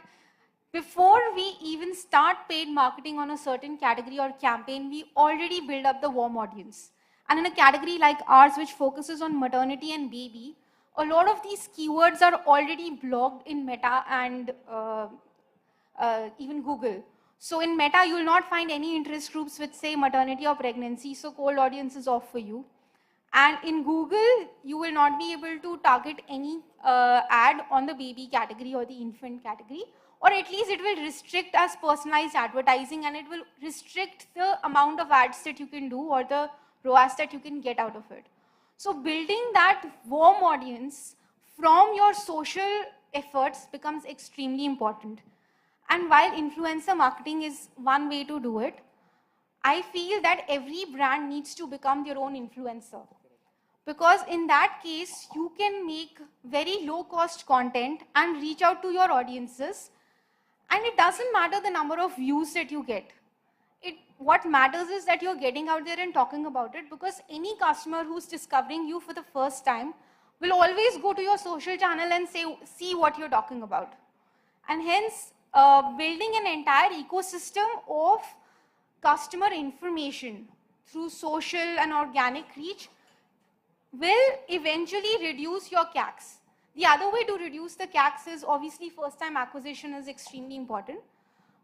before we even start paid marketing on a certain category or campaign, we already build up the warm audience. And in a category like ours, which focuses on maternity and baby, a lot of these keywords are already blocked in Meta and even Google. So in Meta, you will not find any interest groups which say maternity or pregnancy, so cold audience is off for you. And in Google, you will not be able to target any ad on the baby category or the infant category, or at least it will restrict as personalized advertising, and it will restrict the amount of ads that you can do or the ROAS that you can get out of it. So building that warm audience from your social efforts becomes extremely important. And while influencer marketing is one way to do it, I feel that every brand needs to become their own influencer. Because in that case, you can make very low cost content and reach out to your audiences. And it doesn't matter the number of views that you get. What matters is that you're getting out there and talking about it, because any customer who's discovering you for the first time will always go to your social channel and see what you're talking about. And hence, building an entire ecosystem of customer information through social and organic reach will eventually reduce your CACs. The other way to reduce the CACs is obviously first time acquisition is extremely important.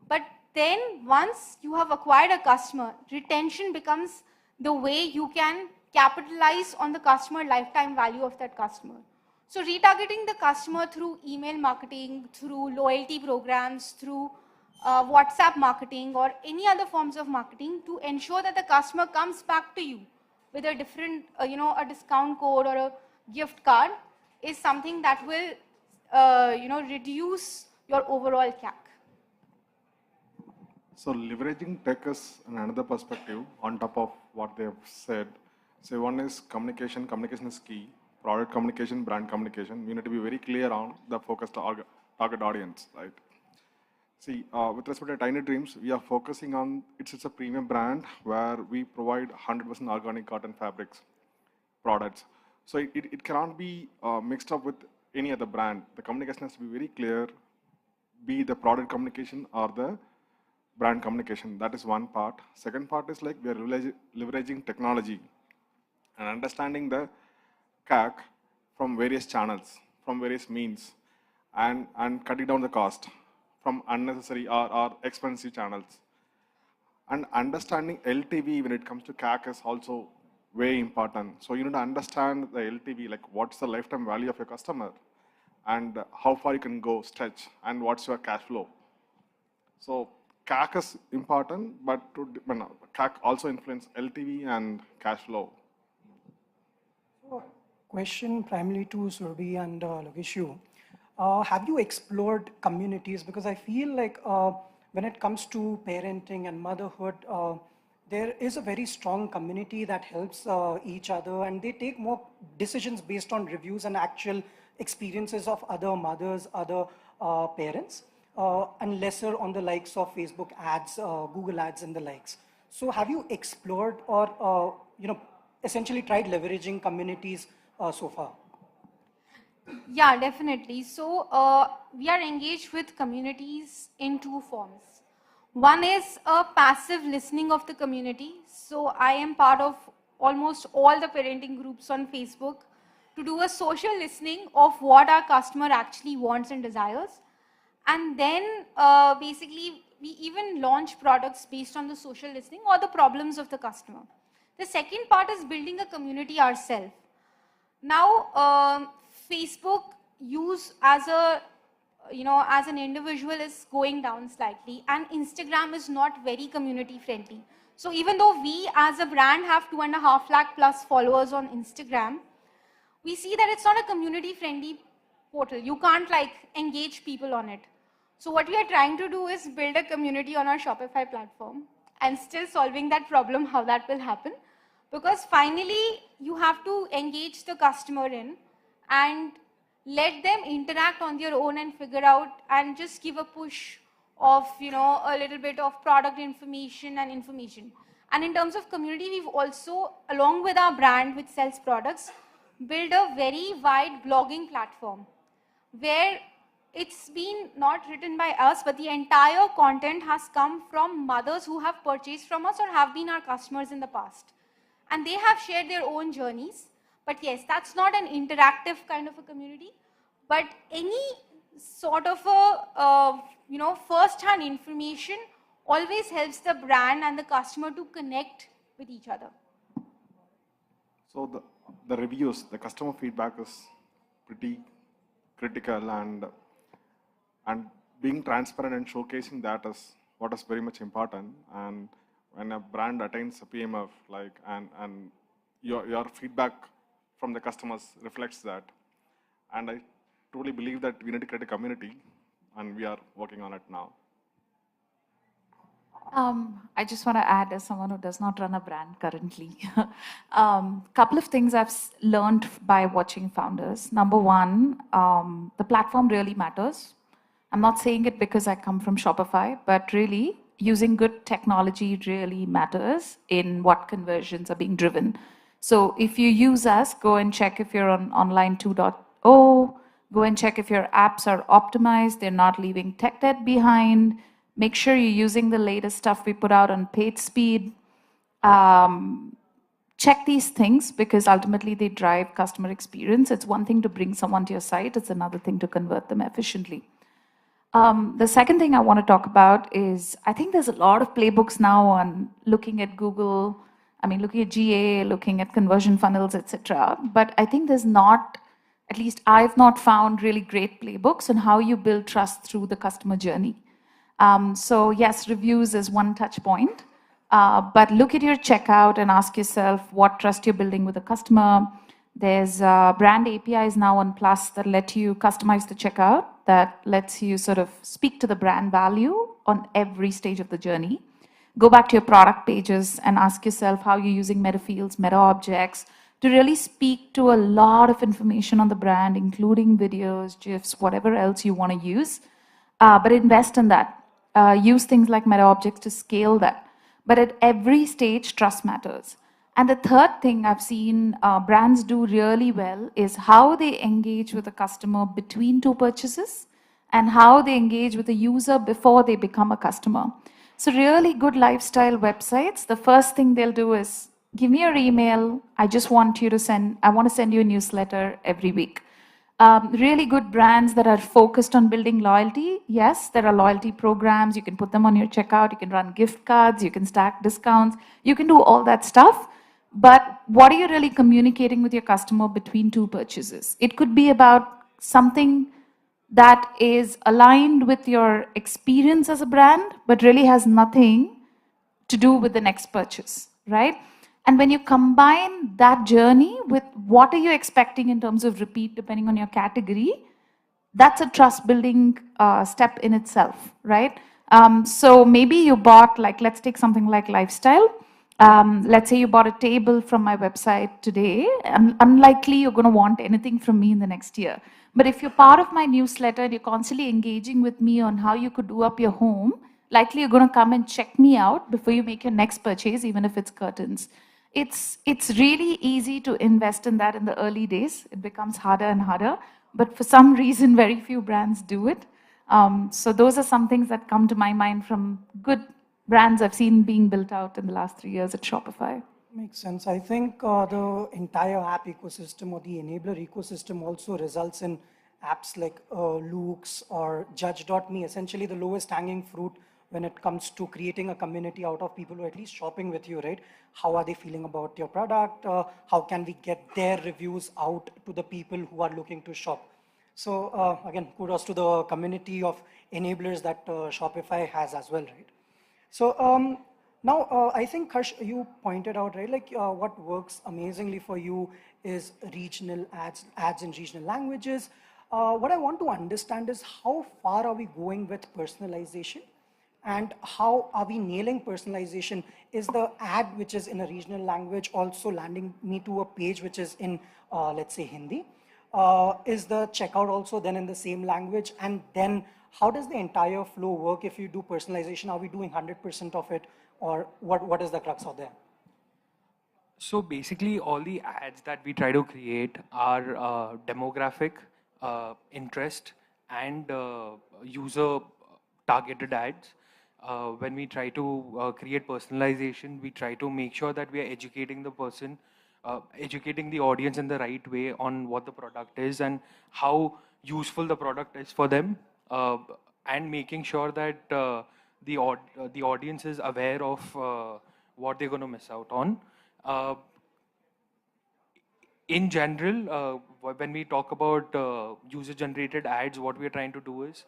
But then once you have acquired a customer, retention becomes the way you can capitalize on the customer lifetime value of that customer. So retargeting the customer through email marketing, through loyalty programs, through WhatsApp marketing, or any other forms of marketing to ensure that the customer comes back to you with a different, a discount code or a gift card is something that will, reduce your overall CAC. So leveraging tech is another perspective on top of what they have said. So one is communication. Communication is key. Product communication, brand communication. We need to be very clear on the focused target audience, right? See, with respect to Tiny Dreams, we are focusing on, it's a premium brand where we provide 100% organic cotton fabrics products. So it cannot be mixed up with any other brand. The communication has to be very clear, be the product communication or the brand communication. That is one part. Second part is like we are leveraging technology and understanding the CAC from various channels, from various means, and cutting down the cost from unnecessary or expensive channels. And understanding LTV when it comes to CAC is also very important. So you need to understand the LTV, like what's the lifetime value of your customer and how far you can go, stretch, and what's your cash flow. So CAC is important, but CAC also influence LTV and cash flow. So, question primarily to Surabhi and Logeshu. Have you explored communities? Because I feel like when it comes to parenting and motherhood, there is a very strong community that helps each other, and they take more decisions based on reviews and actual experiences of other mothers, other parents, and lesser on the likes of Facebook ads, Google ads, and the likes. So, have you explored or essentially tried leveraging communities so far? Yeah, definitely. So we are engaged with communities in two forms. One is a passive listening of the community. So I am part of almost all the parenting groups on Facebook to do a social listening of what our customer actually wants and desires. And then basically we even launch products based on the social listening or the problems of the customer. The second part is building a community ourselves. Now, Facebook use as a, as an individual is going down slightly, and Instagram is not very community friendly. So even though we as a brand have 2.5 lakh plus followers on Instagram, we see that it's not a community friendly portal. You can't like engage people on it. So what we are trying to do is build a community on our Shopify platform, and still solving that problem, how that will happen. Because finally, you have to engage the customer in and let them interact on their own and figure out and just give a push of, a little bit of product information and information. And in terms of community, we've also, along with our brand which sells products, built a very wide blogging platform where it's been not written by us, but the entire content has come from mothers who have purchased from us or have been our customers in the past. And they have shared their own journeys. But yes, that's not an interactive kind of a community. But any sort of a, first-hand information always helps the brand and the customer to connect with each other. So the reviews, the customer feedback is pretty critical, and being transparent and showcasing that is what is very much important. And when a brand attains a PMF, and your feedback from the customers reflects that. And I truly believe that we need to create a community, and we are working on it now. I just want to add, as someone who does not run a brand currently, couple of things I've learned by watching founders. Number one, the platform really matters. I'm not saying it because I come from Shopify, but really, using good technology really matters in what conversions are being driven. So if you use us, go and check if you're on online 2.0, go and check if your apps are optimized, they're not leaving tech debt behind. Make sure you're using the latest stuff we put out on paid speed. Check these things because ultimately they drive customer experience. It's one thing to bring someone to your site, it's another thing to convert them efficiently. The second thing I want to talk about is, I think there's a lot of playbooks now on looking at Google, looking at GA, looking at conversion funnels, etc. But I think there's not, at least I've not found really great playbooks on how you build trust through the customer journey. So yes, reviews is one touch point, but look at your checkout and ask yourself what trust you're building with the customer. There's brand APIs now on Plus that let you customize the checkout, that lets you sort of speak to the brand value on every stage of the journey. Go back to your product pages and ask yourself how you're using meta fields, meta objects to really speak to a lot of information on the brand, including videos, GIFs, whatever else you want to use. But invest in that. use things like meta objects to scale that. But at every stage, trust matters. And the third thing I've seen brands do really well is how they engage with the customer between two purchases and how they engage with the user before they become a customer. So really good lifestyle websites, the first thing they'll do is give me your email. I want to send you a newsletter every week. Really good brands that are focused on building loyalty. Yes, there are loyalty programs. You can put them on your checkout. You can run gift cards. You can stack discounts. You can do all that stuff. But what are you really communicating with your customer between two purchases? It could be about something that is aligned with your experience as a brand, but really has nothing to do with the next purchase, right? And when you combine that journey with what are you expecting in terms of repeat depending on your category, that's a trust building step in itself, right? So maybe you bought, like, let's take something like lifestyle. Let's say you bought a table from my website today, and unlikely you're going to want anything from me in the next year. But if you're part of my newsletter and you're constantly engaging with me on how you could do up your home, likely you're going to come and check me out before you make your next purchase, even if it's curtains. It's really easy to invest in that in the early days. It becomes harder and harder, but for some reason, very few brands do it. So those are some things that come to my mind from good brands I've seen being built out in the last 3 years at Shopify. Makes sense. I think the entire app ecosystem or the enabler ecosystem also results in apps like Looks or Judge.me, essentially the lowest hanging fruit when it comes to creating a community out of people who are at least shopping with you, right? How are they feeling about your product? How can we get their reviews out to the people who are looking to shop? So again, kudos to the community of enablers that Shopify has as well, right? So now I think, Harsh, you pointed out, right, like what works amazingly for you is regional ads in regional languages. What I want to understand is how far are we going with personalization? And how are we nailing personalization? Is the ad which is in a regional language also landing me to a page which is in, let's say, Hindi? Is the checkout also then in the same language? And then how does the entire flow work if you do personalization? Are we doing 100% of it? Or what is the crux of there? So basically, all the ads that we try to create are demographic, interest, and user targeted ads. When we try to create personalization, we try to make sure that we are educating the person, educating the audience in the right way on what the product is and how useful the product is for them, and making sure that the audience is aware of what they're going to miss out on. In general, when we talk about user-generated ads, what we are trying to do is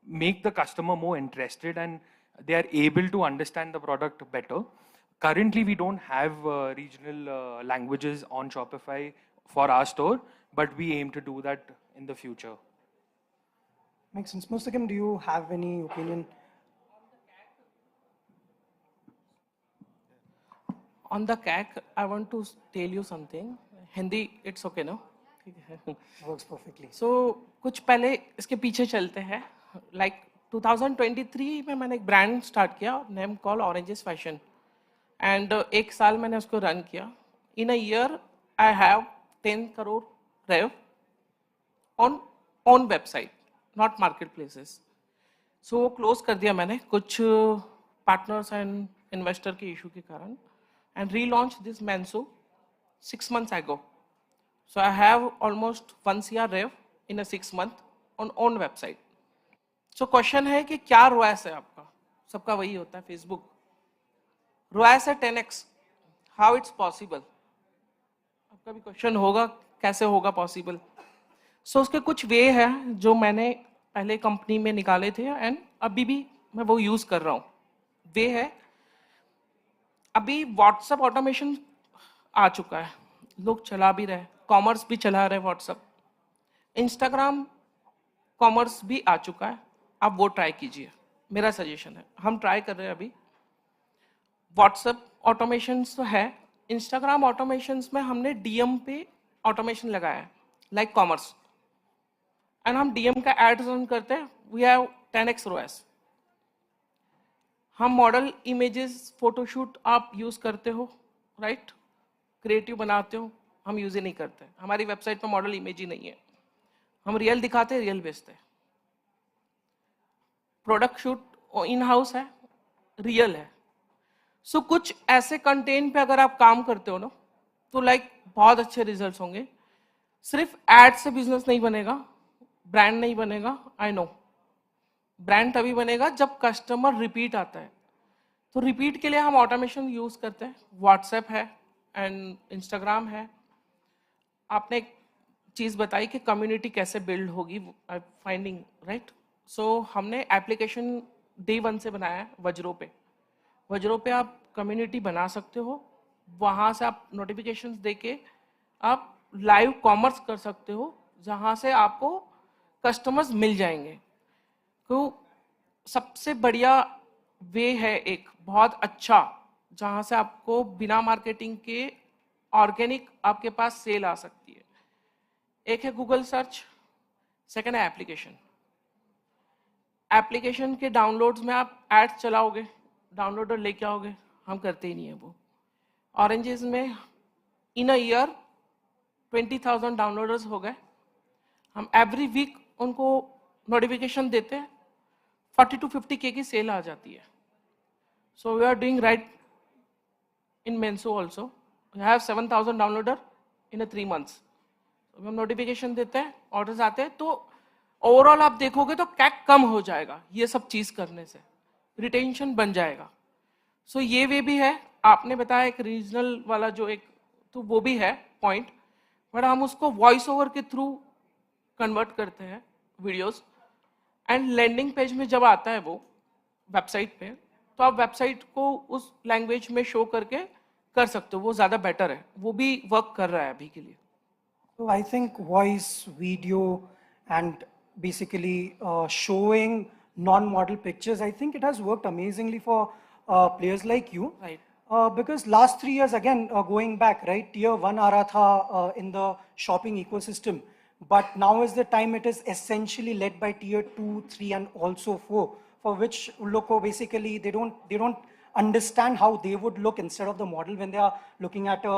make the customer more interested and they are able to understand the product better. Currently, we don't have regional languages on Shopify for our store, but we aim to do that in the future. Makes sense. Mustaqim, do you have any opinion? On the CAC, I want to tell you something. Hindi, it's okay, no? Works perfectly. So, कुछ पहले इसके पीछे चलते हैं. Like 2023 में मैंने एक brand start किया, name called Oranges Fashion, and एक साल मैंने उसको run किया. In a year, I have 10 crore rev on own website, not marketplaces. So वो close कर दिया मैंने कुछ partners and investor के issue के कारण, and relaunched this Manso 6 months ago. So I have almost 1 CR rev in a 6 month on own website. So question है कि क्या ROAS है आपका? सबका वही होता है Facebook. ROAS है 10x. How it's possible? आपका भी question होगा कैसे होगा possible? So उसके कुछ way है जो मैंने पहले कंपनी में निकाले थे and अभी भी मैं वो यूज कर रहा हूँ. Way है अभी WhatsApp ऑटोमेशन आ चुका है, लोग चला भी रहे, कॉमर्स भी चला रहे WhatsApp, Instagram कॉमर्स भी आ चुका है, आप वो ट्राई कीजिए, मेरा सजेशन है. हम ट्राई कर रहे हैं अभी. WhatsApp ऑटोमेशंस तो है, Instagram ऑटोमेशंस में हमने DM पे ऑटोमेशन लगाया है, लाइक कॉमर्स, एंड हम DM का एड रन करते हैं, वी हैव 10x ROAS. हम मॉडल इमेजेस फोटोशूट आप यूज़ करते हो, राइट? क्रिएटिव बनाते हो, हम यूज़ ही नहीं करते। हमारी वेबसाइट पर मॉडल इमेज ही नहीं है। हम रियल दिखाते हैं, रियल बेचते हैं। प्रोडक्ट शूट इन हाउस है, रियल है। सो कुछ ऐसे कंटेंट पे अगर आप काम करते हो ना, तो लाइक बहुत अच्छे रिजल्ट्स होंगे। सिर्फ एड से बिजनेस नहीं बनेगा, ब्रांड नहीं बनेगा, आई नो। ब्रांड तभी बनेगा जब कस्टमर रिपीट आता है। तो रिपीट के लिए हम ऑटोमेशन यूज करते हैं, व्हाट्सएप है एंड इंस्टाग्राम है। आपने एक चीज़ बताई कि कम्युनिटी कैसे बिल्ड होगी, फाइंडिंग राइट। सो हमने एप्लीकेशन डे 1 से बनाया है वज्रो पे। वज्रो पे आप कम्युनिटी बना सकते हो, वहाँ से आप नोटिफिकेशंस देके आप लाइव कॉमर्स कर सकते हो, जहाँ से आपको कस्टमर्स मिल जाएंगे। तो सबसे बढ़िया वे है एक बहुत अच्छा, जहाँ से आपको बिना मार्केटिंग के ऑर्गेनिक आपके पास सेल आ सकती है। एक है गूगल सर्च, सेकंड है एप्लीकेशन। एप्लीकेशन के डाउनलोड्स में आप एड्स चलाओगे, डाउनलोडर लेके आओगे, हम करते ही नहीं है वो। ऑरेंजेस में इन अ ईयर 20,000 डाउनलोडर्स हो गए। हम एवरी वीक उनको नोटिफिकेशन देते हैं, 40 to 50K की सेल आ जाती है। So we are doing right in मेंसो also. We have 7,000 downloader in 3 months। हम नोटिफिकेशन देते हैं, ऑर्डर्स आते हैं, तो ओवरऑल आप देखोगे तो कैक कम हो जाएगा ये सब चीज करने से, रिटेंशन बन जाएगा। सो ये वे भी है। आपने बताया एक रीजनल वाला जो एक, तो वो भी है पॉइंट, बट हम उसको वॉइस ओवर के थ्रू कन्वर्ट करते हैं वीडियोस। एंड लैंडिंग पेज में जब आता है वो वेबसाइट पे, तो आप वेबसाइट को उस लैंग्वेज में शो करके कर सकते हो, वो ज़्यादा बेटर है, वो भी वर्क कर रहा है अभी के लिए। So I think voice, video, and basically showing non-model pictures, I think it has worked amazingly for players like you. Right. Because last 3 years, again, going back, right, tier 1 aa raha tha in the shopping ecosystem. But now is the time it is essentially led by tier 2, 3, and also 4, for which loco basically they don't understand how they would look instead of the model when they are looking at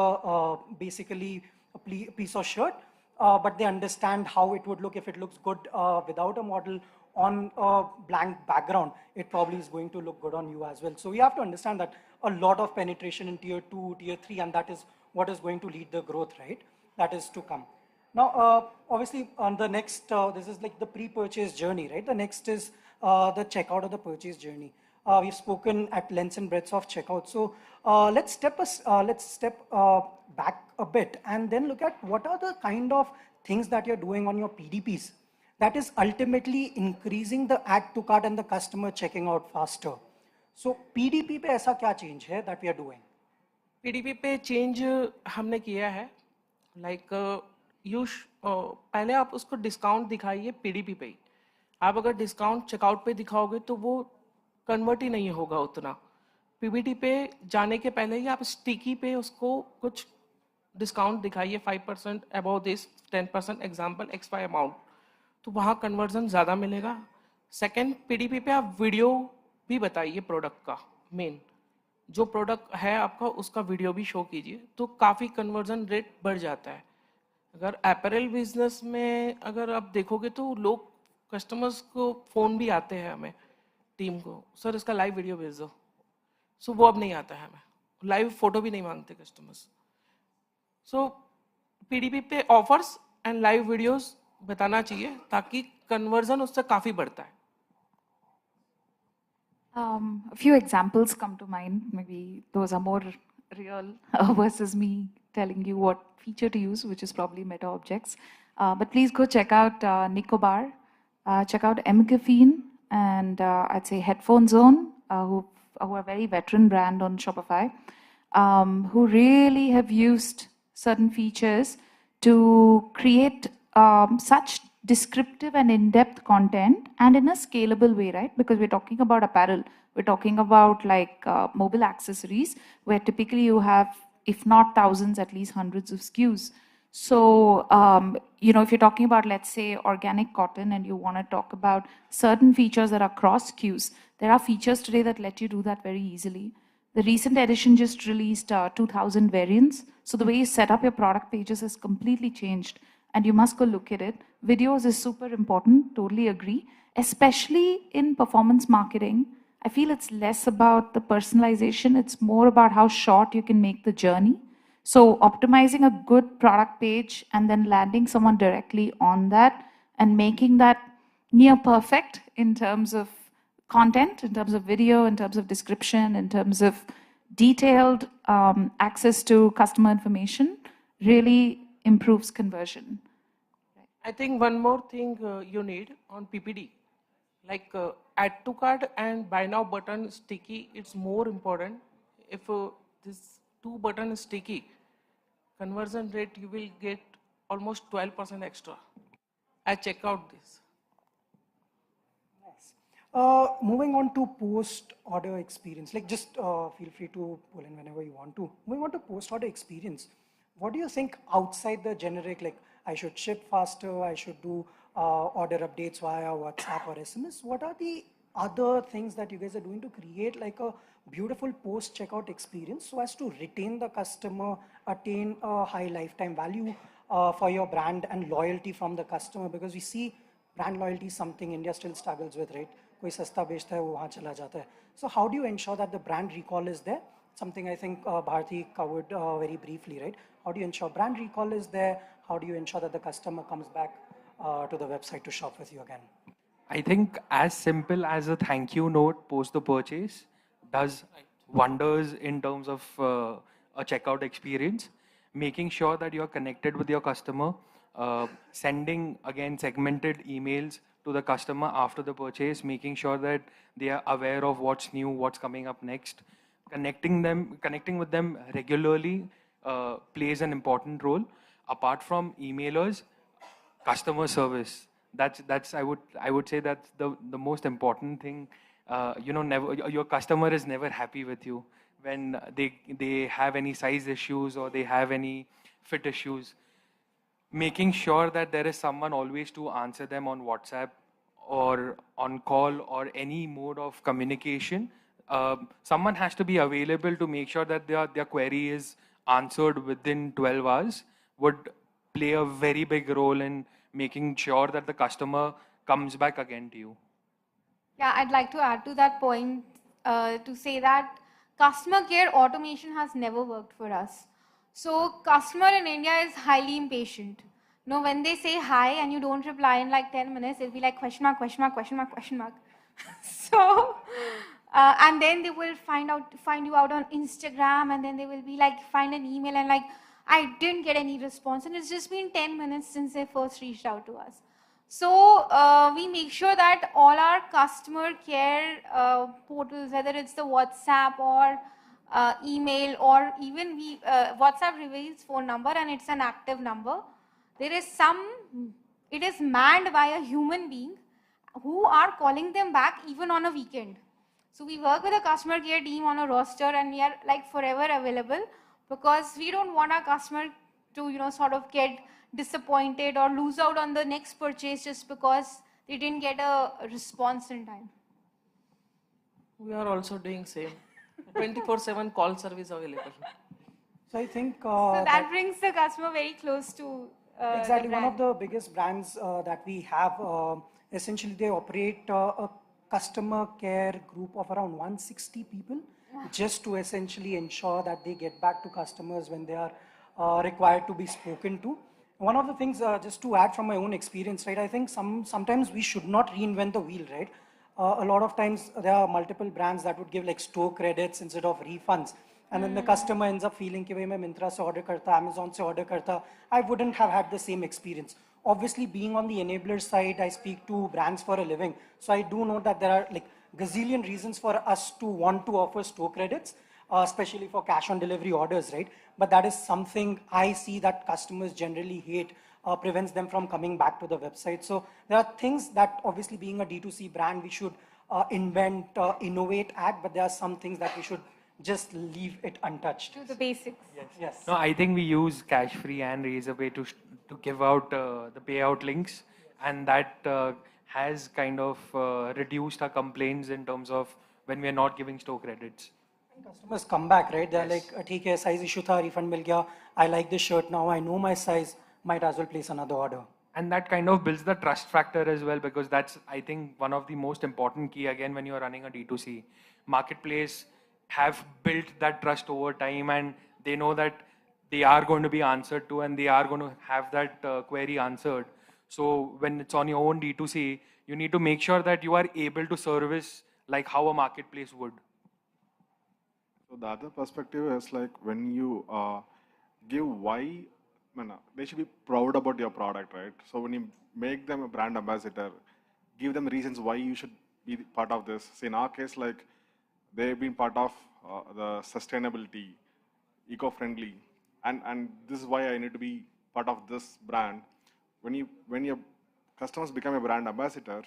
basically a piece of shirt, but they understand how it would look if it looks good without a model on a blank background. It probably is going to look good on you as well. So we have to understand that a lot of penetration in tier 2, tier 3, and that is what is going to lead the growth, right? That is to come. Now, obviously, on the next, this is like the pre-purchase journey, right? The next is the checkout of the purchase journey. We've spoken at lengths and breadths of checkout. So let's step back a bit and then look at what are the kind of things that you're doing on your PDPs that is ultimately increasing the add to cart and the customer checking out faster. So PDP पे ऐसा क्या change है that we are doing? PDP पे change हमने किया है, like पहले आप उसको डिस्काउंट दिखाइए PDP पे ही। आप अगर डिस्काउंट चेकआउट पे दिखाओगे तो वो कन्वर्ट ही नहीं होगा उतना। PBT पे जाने के पहले ही आप स्टिकी पे उसको कुछ डिस्काउंट दिखाइए, 5% about this, 10% example XY amount, तो वहाँ कन्वर्जन ज़्यादा मिलेगा। सेकेंड, PDP पे आप वीडियो भी बताइए प्रोडक्ट का, मेन जो प्रोडक्ट है आपका उसका वीडियो भी शो कीजिए, तो काफ़ी कन्वर्जन रेट बढ़ जाता है। अगर अपैरल बिजनेस में अगर आप देखोगे तो लोग, कस्टमर्स को फ़ोन भी आते हैं हमें टीम को, सर इसका लाइव वीडियो भेज दो, सो वो अब नहीं आता है हमें, लाइव फोटो भी नहीं मांगते कस्टमर्स। सो PDP पे ऑफर्स एंड लाइव वीडियोस बताना चाहिए ताकि कन्वर्जन उससे काफ़ी बढ़ता है। A few examples come to mind. Maybe those are more real versus me telling you what feature to use, which is probably meta objects. But please go check out Nicobar, check out MCaffeine, and I'd say Headphone Zone, who are a very veteran brand on Shopify, who really have used certain features to create such descriptive and in-depth content and in a scalable way, right? Because we're talking about apparel, we're talking about like mobile accessories, where typically you have, if not thousands, at least hundreds of SKUs. So, you know, if you're talking about, let's say, organic cotton and you want to talk about certain features that are cross SKUs, There are features today that let you do that very easily. The recent edition just released 2000 variants. So the way you set up your product pages has completely changed, and you must go look at it. Videos is super important, totally agree. Especially in performance marketing, I feel it's less about the personalization, it's more about how short you can make the journey. So optimizing a good product page and then landing someone directly on that and making that near perfect in terms of content, in terms of video, in terms of description, in terms of detailed access to customer information really improves conversion. I think one more thing you need on PPD, like add to cart and buy now button sticky, it's more important. If this two button is sticky, conversion rate you will get almost 12% extra. I check out this. Nice. Moving on to post-order experience, like just feel free to pull in whenever you want to. Moving on to post-order experience, what do you think outside the generic, like I should ship faster, I should do order updates via WhatsApp or SMS? What are the other things that you guys are doing to create like a beautiful post-checkout experience so as to retain the customer, attain a high lifetime value for your brand and loyalty from the customer? Because we see brand loyalty is something India still struggles with, right? कोई सस्ता बेचता है वो वहाँ चला जाता है. So how do you ensure that the brand recall is there? Something I think Bharti covered very briefly, right? How do you ensure brand recall is there? How do you ensure that the customer comes back to the website to shop with you again? I think as simple as a thank you note post the purchase does wonders in terms of a checkout experience. Making sure that you're connected with your customer, sending again segmented emails to the customer after the purchase, making sure that they are aware of what's new, what's coming up next. Connecting with them regularly plays an important role. Apart from emailers, customer service. That's I would say that's the most important thing. Never your customer is never happy with you when they have any size issues or they have any fit issues. Making sure that there is someone always to answer them on WhatsApp or on call or any mode of communication. Someone has to be available to make sure that their query is answered within 12 hours would play a very big role in making sure that the customer comes back again to you. Yeah, I'd like to add to that point to say that customer care automation has never worked for us. So customer in India is highly impatient. You know, when they say hi and you don't reply in like 10 minutes, it'll be like question mark, question mark, question mark, question mark. So, and then they will find you out on Instagram, and then they will be like, find an email and like, I didn't get any response, and it's just been 10 minutes since they first reached out to us. So we make sure that all our customer care portals, whether it's the WhatsApp or email, or even WhatsApp reveals phone number and it's an active number. It is manned by a human being who are calling them back even on a weekend. So we work with a customer care team on a roster, and we are like forever available, because we don't want our customer to, sort of get disappointed or lose out on the next purchase just because they didn't get a response in time. We are also doing same. 24/7 call service available. So I think so that brings the customer very close to exactly one of the biggest brands that we have. Essentially, they operate a customer care group of around 160 people, just to essentially ensure that they get back to customers when they are required to be spoken to. One of the things, just to add from my own experience, right, I think sometimes we should not reinvent the wheel, right? A lot of times there are multiple brands that would give like store credits instead of refunds. And then the customer ends up feeling कि भाई मैं Myntra से order करता, Amazon से order करता. I wouldn't have had the same experience. Obviously, being on the enabler side, I speak to brands for a living. So I do know that there are like gazillion reasons for us to want to offer store credits, especially for cash on delivery orders, right? But that is something I see that customers generally hate, prevents them from coming back to the website. So there are things that obviously being a D2C brand, we should invent, innovate at, but there are some things that we should just leave it untouched. To the basics. Yes. No, I think we use Cash Free and Razorpay to give out the payout links, and that has kind of reduced our complaints in terms of when we are not giving store credits. Customers come back, right? They're like, "ठीक है, size issue था, refund मिल गया. I like this shirt now. I know my size. Might as well place another order." And that kind of builds the trust factor as well, because that's, I think, one of the most important key, again, when you're running a D2C. Marketplace have built that trust over time, and they know that they are going to be answered to, and they are going to have that query answered. So when it's on your own D2C, you need to make sure that you are able to service like how a marketplace would. So the other perspective is like when you give why, they should be proud about your product, right? So when you make them a brand ambassador, give them reasons why you should be part of this. So in our case, like they've been part of the sustainability, eco-friendly, and this is why I need to be part of this brand. When your customers become a brand ambassador,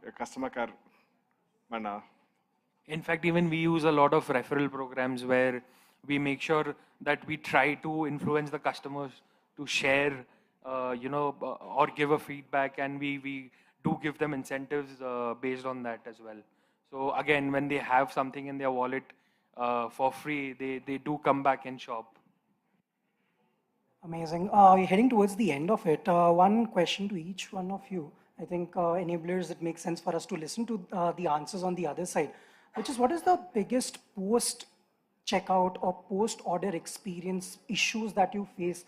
a customer care, In fact, even we use a lot of referral programs where we make sure that we try to influence the customers to share, or give a feedback, and we do give them incentives based on that as well. So again, when they have something in their wallet for free, they do come back and shop. Amazing. We're heading towards the end of it. One question to each one of you. I think enablers, it makes sense for us to listen to the answers on the other side, which is what is the biggest post-checkout or post-order experience issues that you face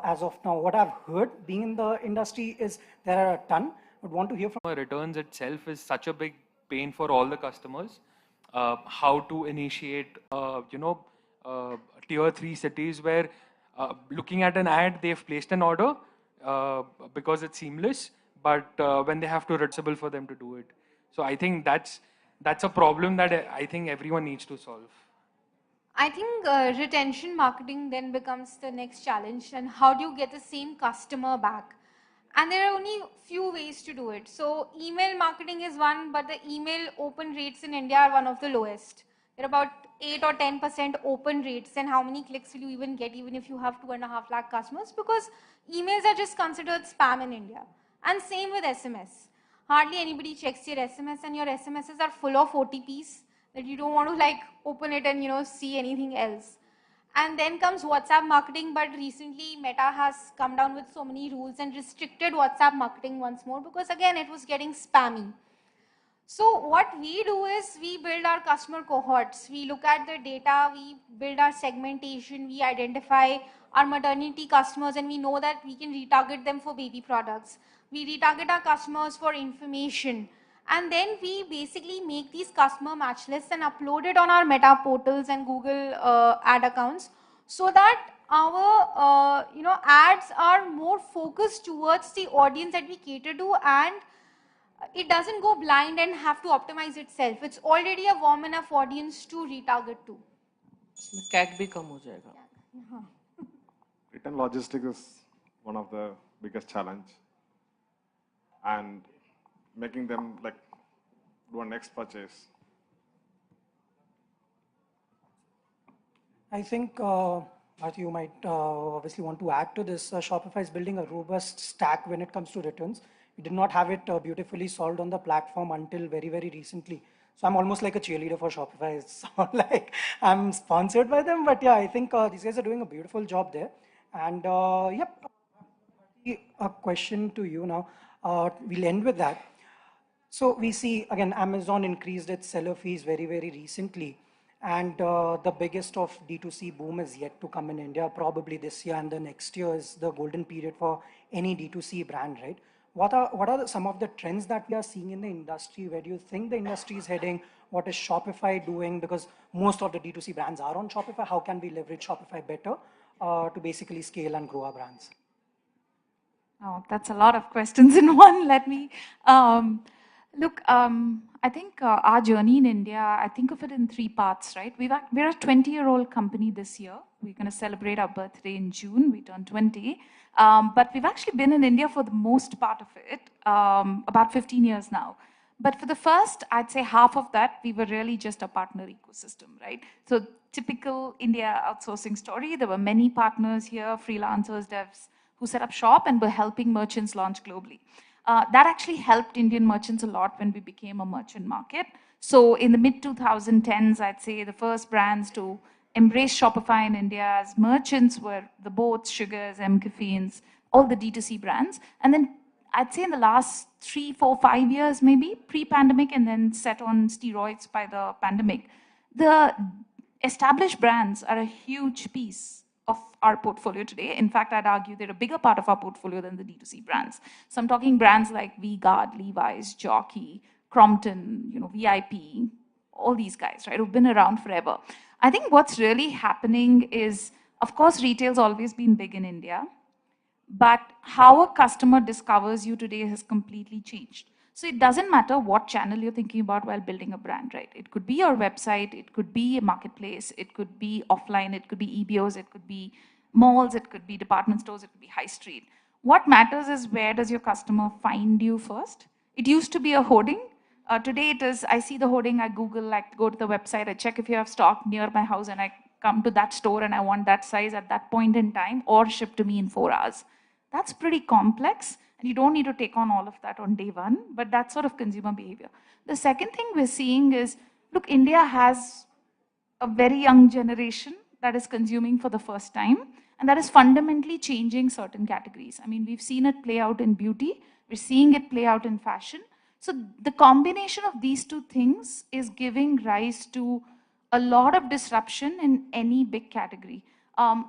as of now? What I've heard being in the industry is there are a ton. I would want to hear from... Returns itself is such a big pain for all the customers. How to initiate, tier 3 cities where looking at an ad, they've placed an order because it's seamless, but when they have to responsible for them to do it. So I think that's a problem that I think everyone needs to solve. I think retention marketing then becomes the next challenge, and how do you get the same customer back? And there are only few ways to do it. So email marketing is one, but the email open rates in India are one of the lowest. There are about 8 or 10% open rates, and how many clicks will you even get even if you have 2.5 lakh customers? Because emails are just considered spam in India. And same with SMS. Hardly anybody checks your SMS, and your SMSs are full of OTPs that you don't want to like open it and see anything else. And then comes WhatsApp marketing, but recently Meta has come down with so many rules and restricted WhatsApp marketing once more, because again it was getting spammy. So what we do is we build our customer cohorts. We look at the data, we build our segmentation, we identify our maternity customers, and we know that we can retarget them for baby products. We retarget our customers for information. And then we basically make these customer match lists and upload it on our Meta portals and Google ad accounts, so that our ads are more focused towards the audience that we cater to, and it doesn't go blind and have to optimize itself. It's already a warm enough audience to retarget to. CAC भी कम हो जाएगा. Return logistics is one of the biggest challenge, and making them like do a next purchase. I think Bharti, you might obviously want to add to this. Shopify is building a robust stack when it comes to returns. We did not have it beautifully solved on the platform until very, very recently. So I'm almost like a cheerleader for Shopify. It's not like I'm sponsored by them, but yeah, I think these guys are doing a beautiful job there. And yep, a question to you now. We'll end with that. So we see, again, Amazon increased its seller fees very, very recently. And the biggest of D2C boom is yet to come in India. Probably this year and the next year is the golden period for any D2C brand, right? What are some of the trends that we are seeing in the industry? Where do you think the industry is heading? What is Shopify doing? Because most of the D2C brands are on Shopify. How can we leverage Shopify better to basically scale and grow our brands? Oh, that's a lot of questions in one. Let me look. I think our journey in India, I think of it in 3 parts, right? We're a 20-year-old company this year. We're going to celebrate our birthday in June. We turned 20. But we've actually been in India for the most part of it, about 15 years now. But for the first, I'd say half of that, we were really just a partner ecosystem, right? So typical India outsourcing story. There were many partners here, freelancers, devs, who set up shop and were helping merchants launch globally. That actually helped Indian merchants a lot when we became a merchant market. So in the mid 2010s, I'd say the first brands to embrace Shopify in India as merchants were the Boats, Sugars, Caffeines, all the D2C brands. And then I'd say in the last 3, 4, 5 years, maybe pre-pandemic and then set on steroids by the pandemic, the established brands are a huge piece of our portfolio today. In fact, I'd argue they're a bigger part of our portfolio than the D2C brands. So I'm talking brands like V-Guard, Levi's, Jockey, Crompton, VIP, all these guys, right, who've been around forever. I think what's really happening is, of course, retail's always been big in India, but how a customer discovers you today has completely changed. So it doesn't matter what channel you're thinking about while building a brand, right? It could be your website, it could be a marketplace, it could be offline, it could be EBOs, it could be malls, it could be department stores, it could be high street. What matters is where does your customer find you first? It used to be a hoarding. Today it is, I see the hoarding, I Google, I go to the website, I check if you have stock near my house and I come to that store and I want that size at that point in time or ship to me in 4 hours. That's pretty complex. And you don't need to take on all of that on day one, but that's sort of consumer behavior. The second thing we're seeing is, look, India has a very young generation that is consuming for the first time, and that is fundamentally changing certain categories. I mean, we've seen it play out in beauty, we're seeing it play out in fashion. So the combination of these two things is giving rise to a lot of disruption in any big category.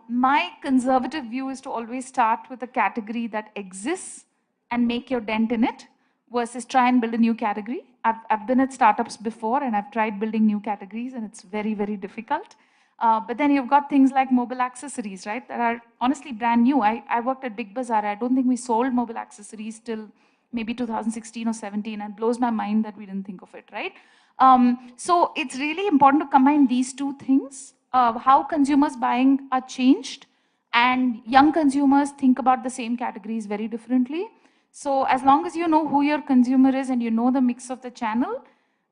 My conservative view is to always start with a category that exists and make your dent in it versus try and build a new category. I've been at startups before and I've tried building new categories and it's very, very difficult. But then you've got things like mobile accessories, right? That are honestly brand new. I worked at Big Bazaar. I don't think we sold mobile accessories till maybe 2016 or 17, and it blows my mind that we didn't think of it, right? So it's really important to combine these two things, how consumers buying are changed and young consumers think about the same categories very differently. So as long as you know who your consumer is and you know the mix of the channel,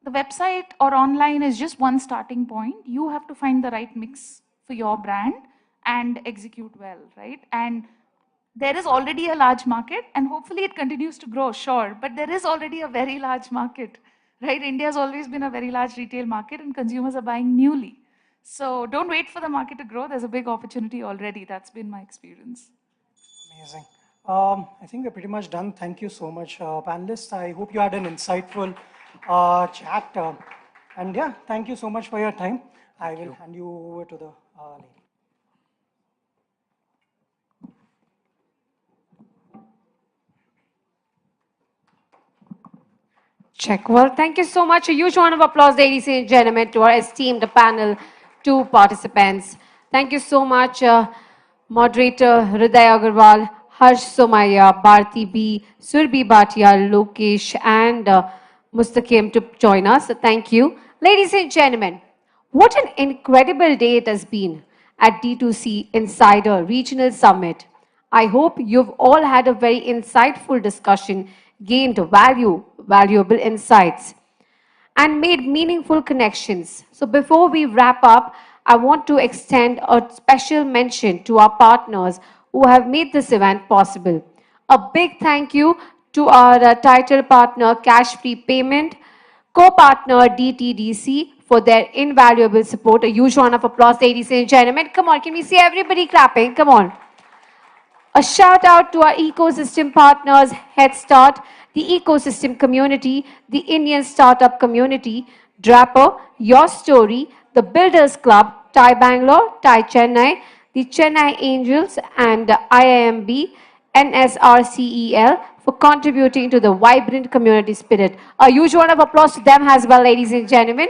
the website or online is just one starting point. You have to find the right mix for your brand and execute well, right? And there is already a large market and hopefully it continues to grow, sure, but there is already a very large market, right? India has always been a very large retail market and consumers are buying newly. So don't wait for the market to grow. There's a big opportunity already. That's been my experience. Amazing. I think we're pretty much done. Thank you so much, panelists. I hope you had an insightful chat. And yeah, thank you so much for your time. I will hand you over to the lady. Check. Well, thank you so much. A huge round of applause, ladies and gentlemen, to our esteemed panel, two participants. Thank you so much, moderator Hriday Agarwal, Harsh Somaya, Bharti B, Surbhi Bhatia, Lokesh, and Mustaqim to join us. So thank you. Ladies and gentlemen, what an incredible day it has been at D2C Insider Regional Summit. I hope you've all had a very insightful discussion, gained valuable insights, and made meaningful connections. So before we wrap up, I want to extend a special mention to our partners who have made this event possible. A big thank you to our title partner, Cash Free Payment, co-partner DTDC for their invaluable support. A huge round of applause, ladies and gentlemen. Come on, can we see everybody clapping? Come on. A shout out to our ecosystem partners, Head Start, the ecosystem community, the Indian startup community, Draper, Your Story, the Builders Club, TIE Bangalore, TIE Chennai, the Chennai Angels, and IIMB, NSRCEL for contributing to the vibrant community spirit. A huge round of applause to them as well, ladies and gentlemen.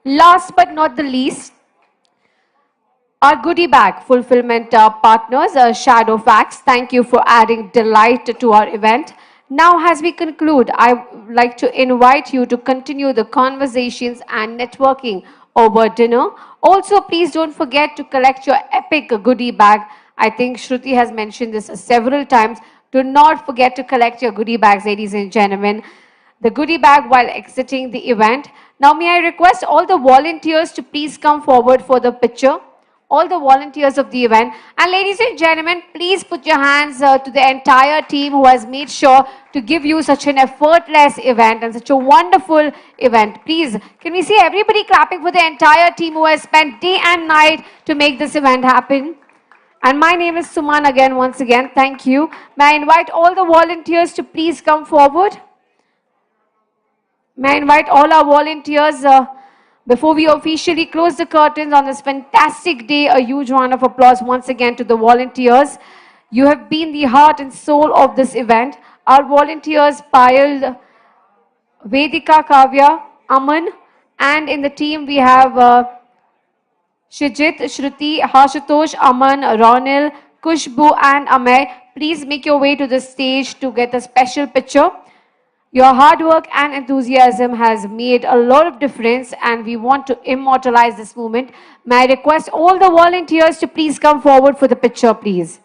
Last but not the least, our goodie bag fulfillment partners, Shadow Facts, thank you for adding delight to our event. Now, as we conclude, I would like to invite you to continue the conversations and networking over dinner. Also, please don't forget to collect your epic goodie bag. I think Shruti has mentioned this several times. Do not forget to collect your goodie bags, ladies and gentlemen. The goodie bag while exiting the event. Now, may I request all the volunteers to please come forward for the picture. all the volunteers of the event. And ladies and gentlemen, please put your hands to the entire team who has made sure to give you such an effortless event and such a wonderful event. Please, can we see everybody clapping for the entire team who has spent day and night to make this event happen? And my name is Suman again, once again. Thank you. May I invite all the volunteers to please come forward? May I invite all our volunteers, before we officially close the curtains on this fantastic day, a huge round of applause once again to the volunteers. You have been the heart and soul of this event. Our volunteers, Payal, Vedika, Kavya, Aman, and in the team we have Shijit, Shruti, Hashatosh, Aman, Ronil, Kushbu, and Amay. Please make your way to the stage to get a special picture. Your hard work and enthusiasm has made a lot of difference and we want to immortalize this moment. May I request all the volunteers to please come forward for the picture, please.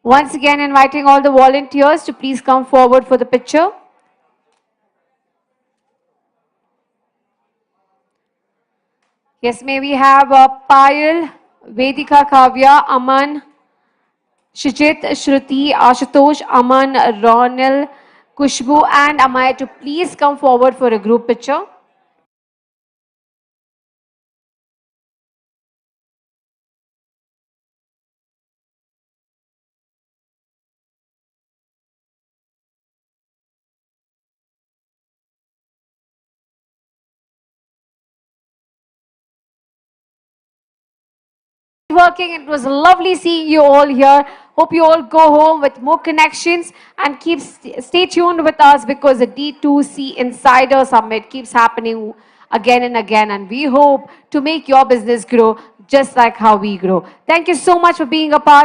Once again, inviting all the volunteers to please come forward for the picture. Yes, may we have Payal, Vedika, Kavya, Aman, Shijit, Shruti, Ashutosh, Aman, Ronil, Kushbu, and Amay to please come forward for a group picture. Working. It was lovely seeing you all here. Hope you all go home with more connections and stay tuned with us because the D2C Insider Summit keeps happening again and again, and we hope to make your business grow just like how we grow. Thank you so much for being a part.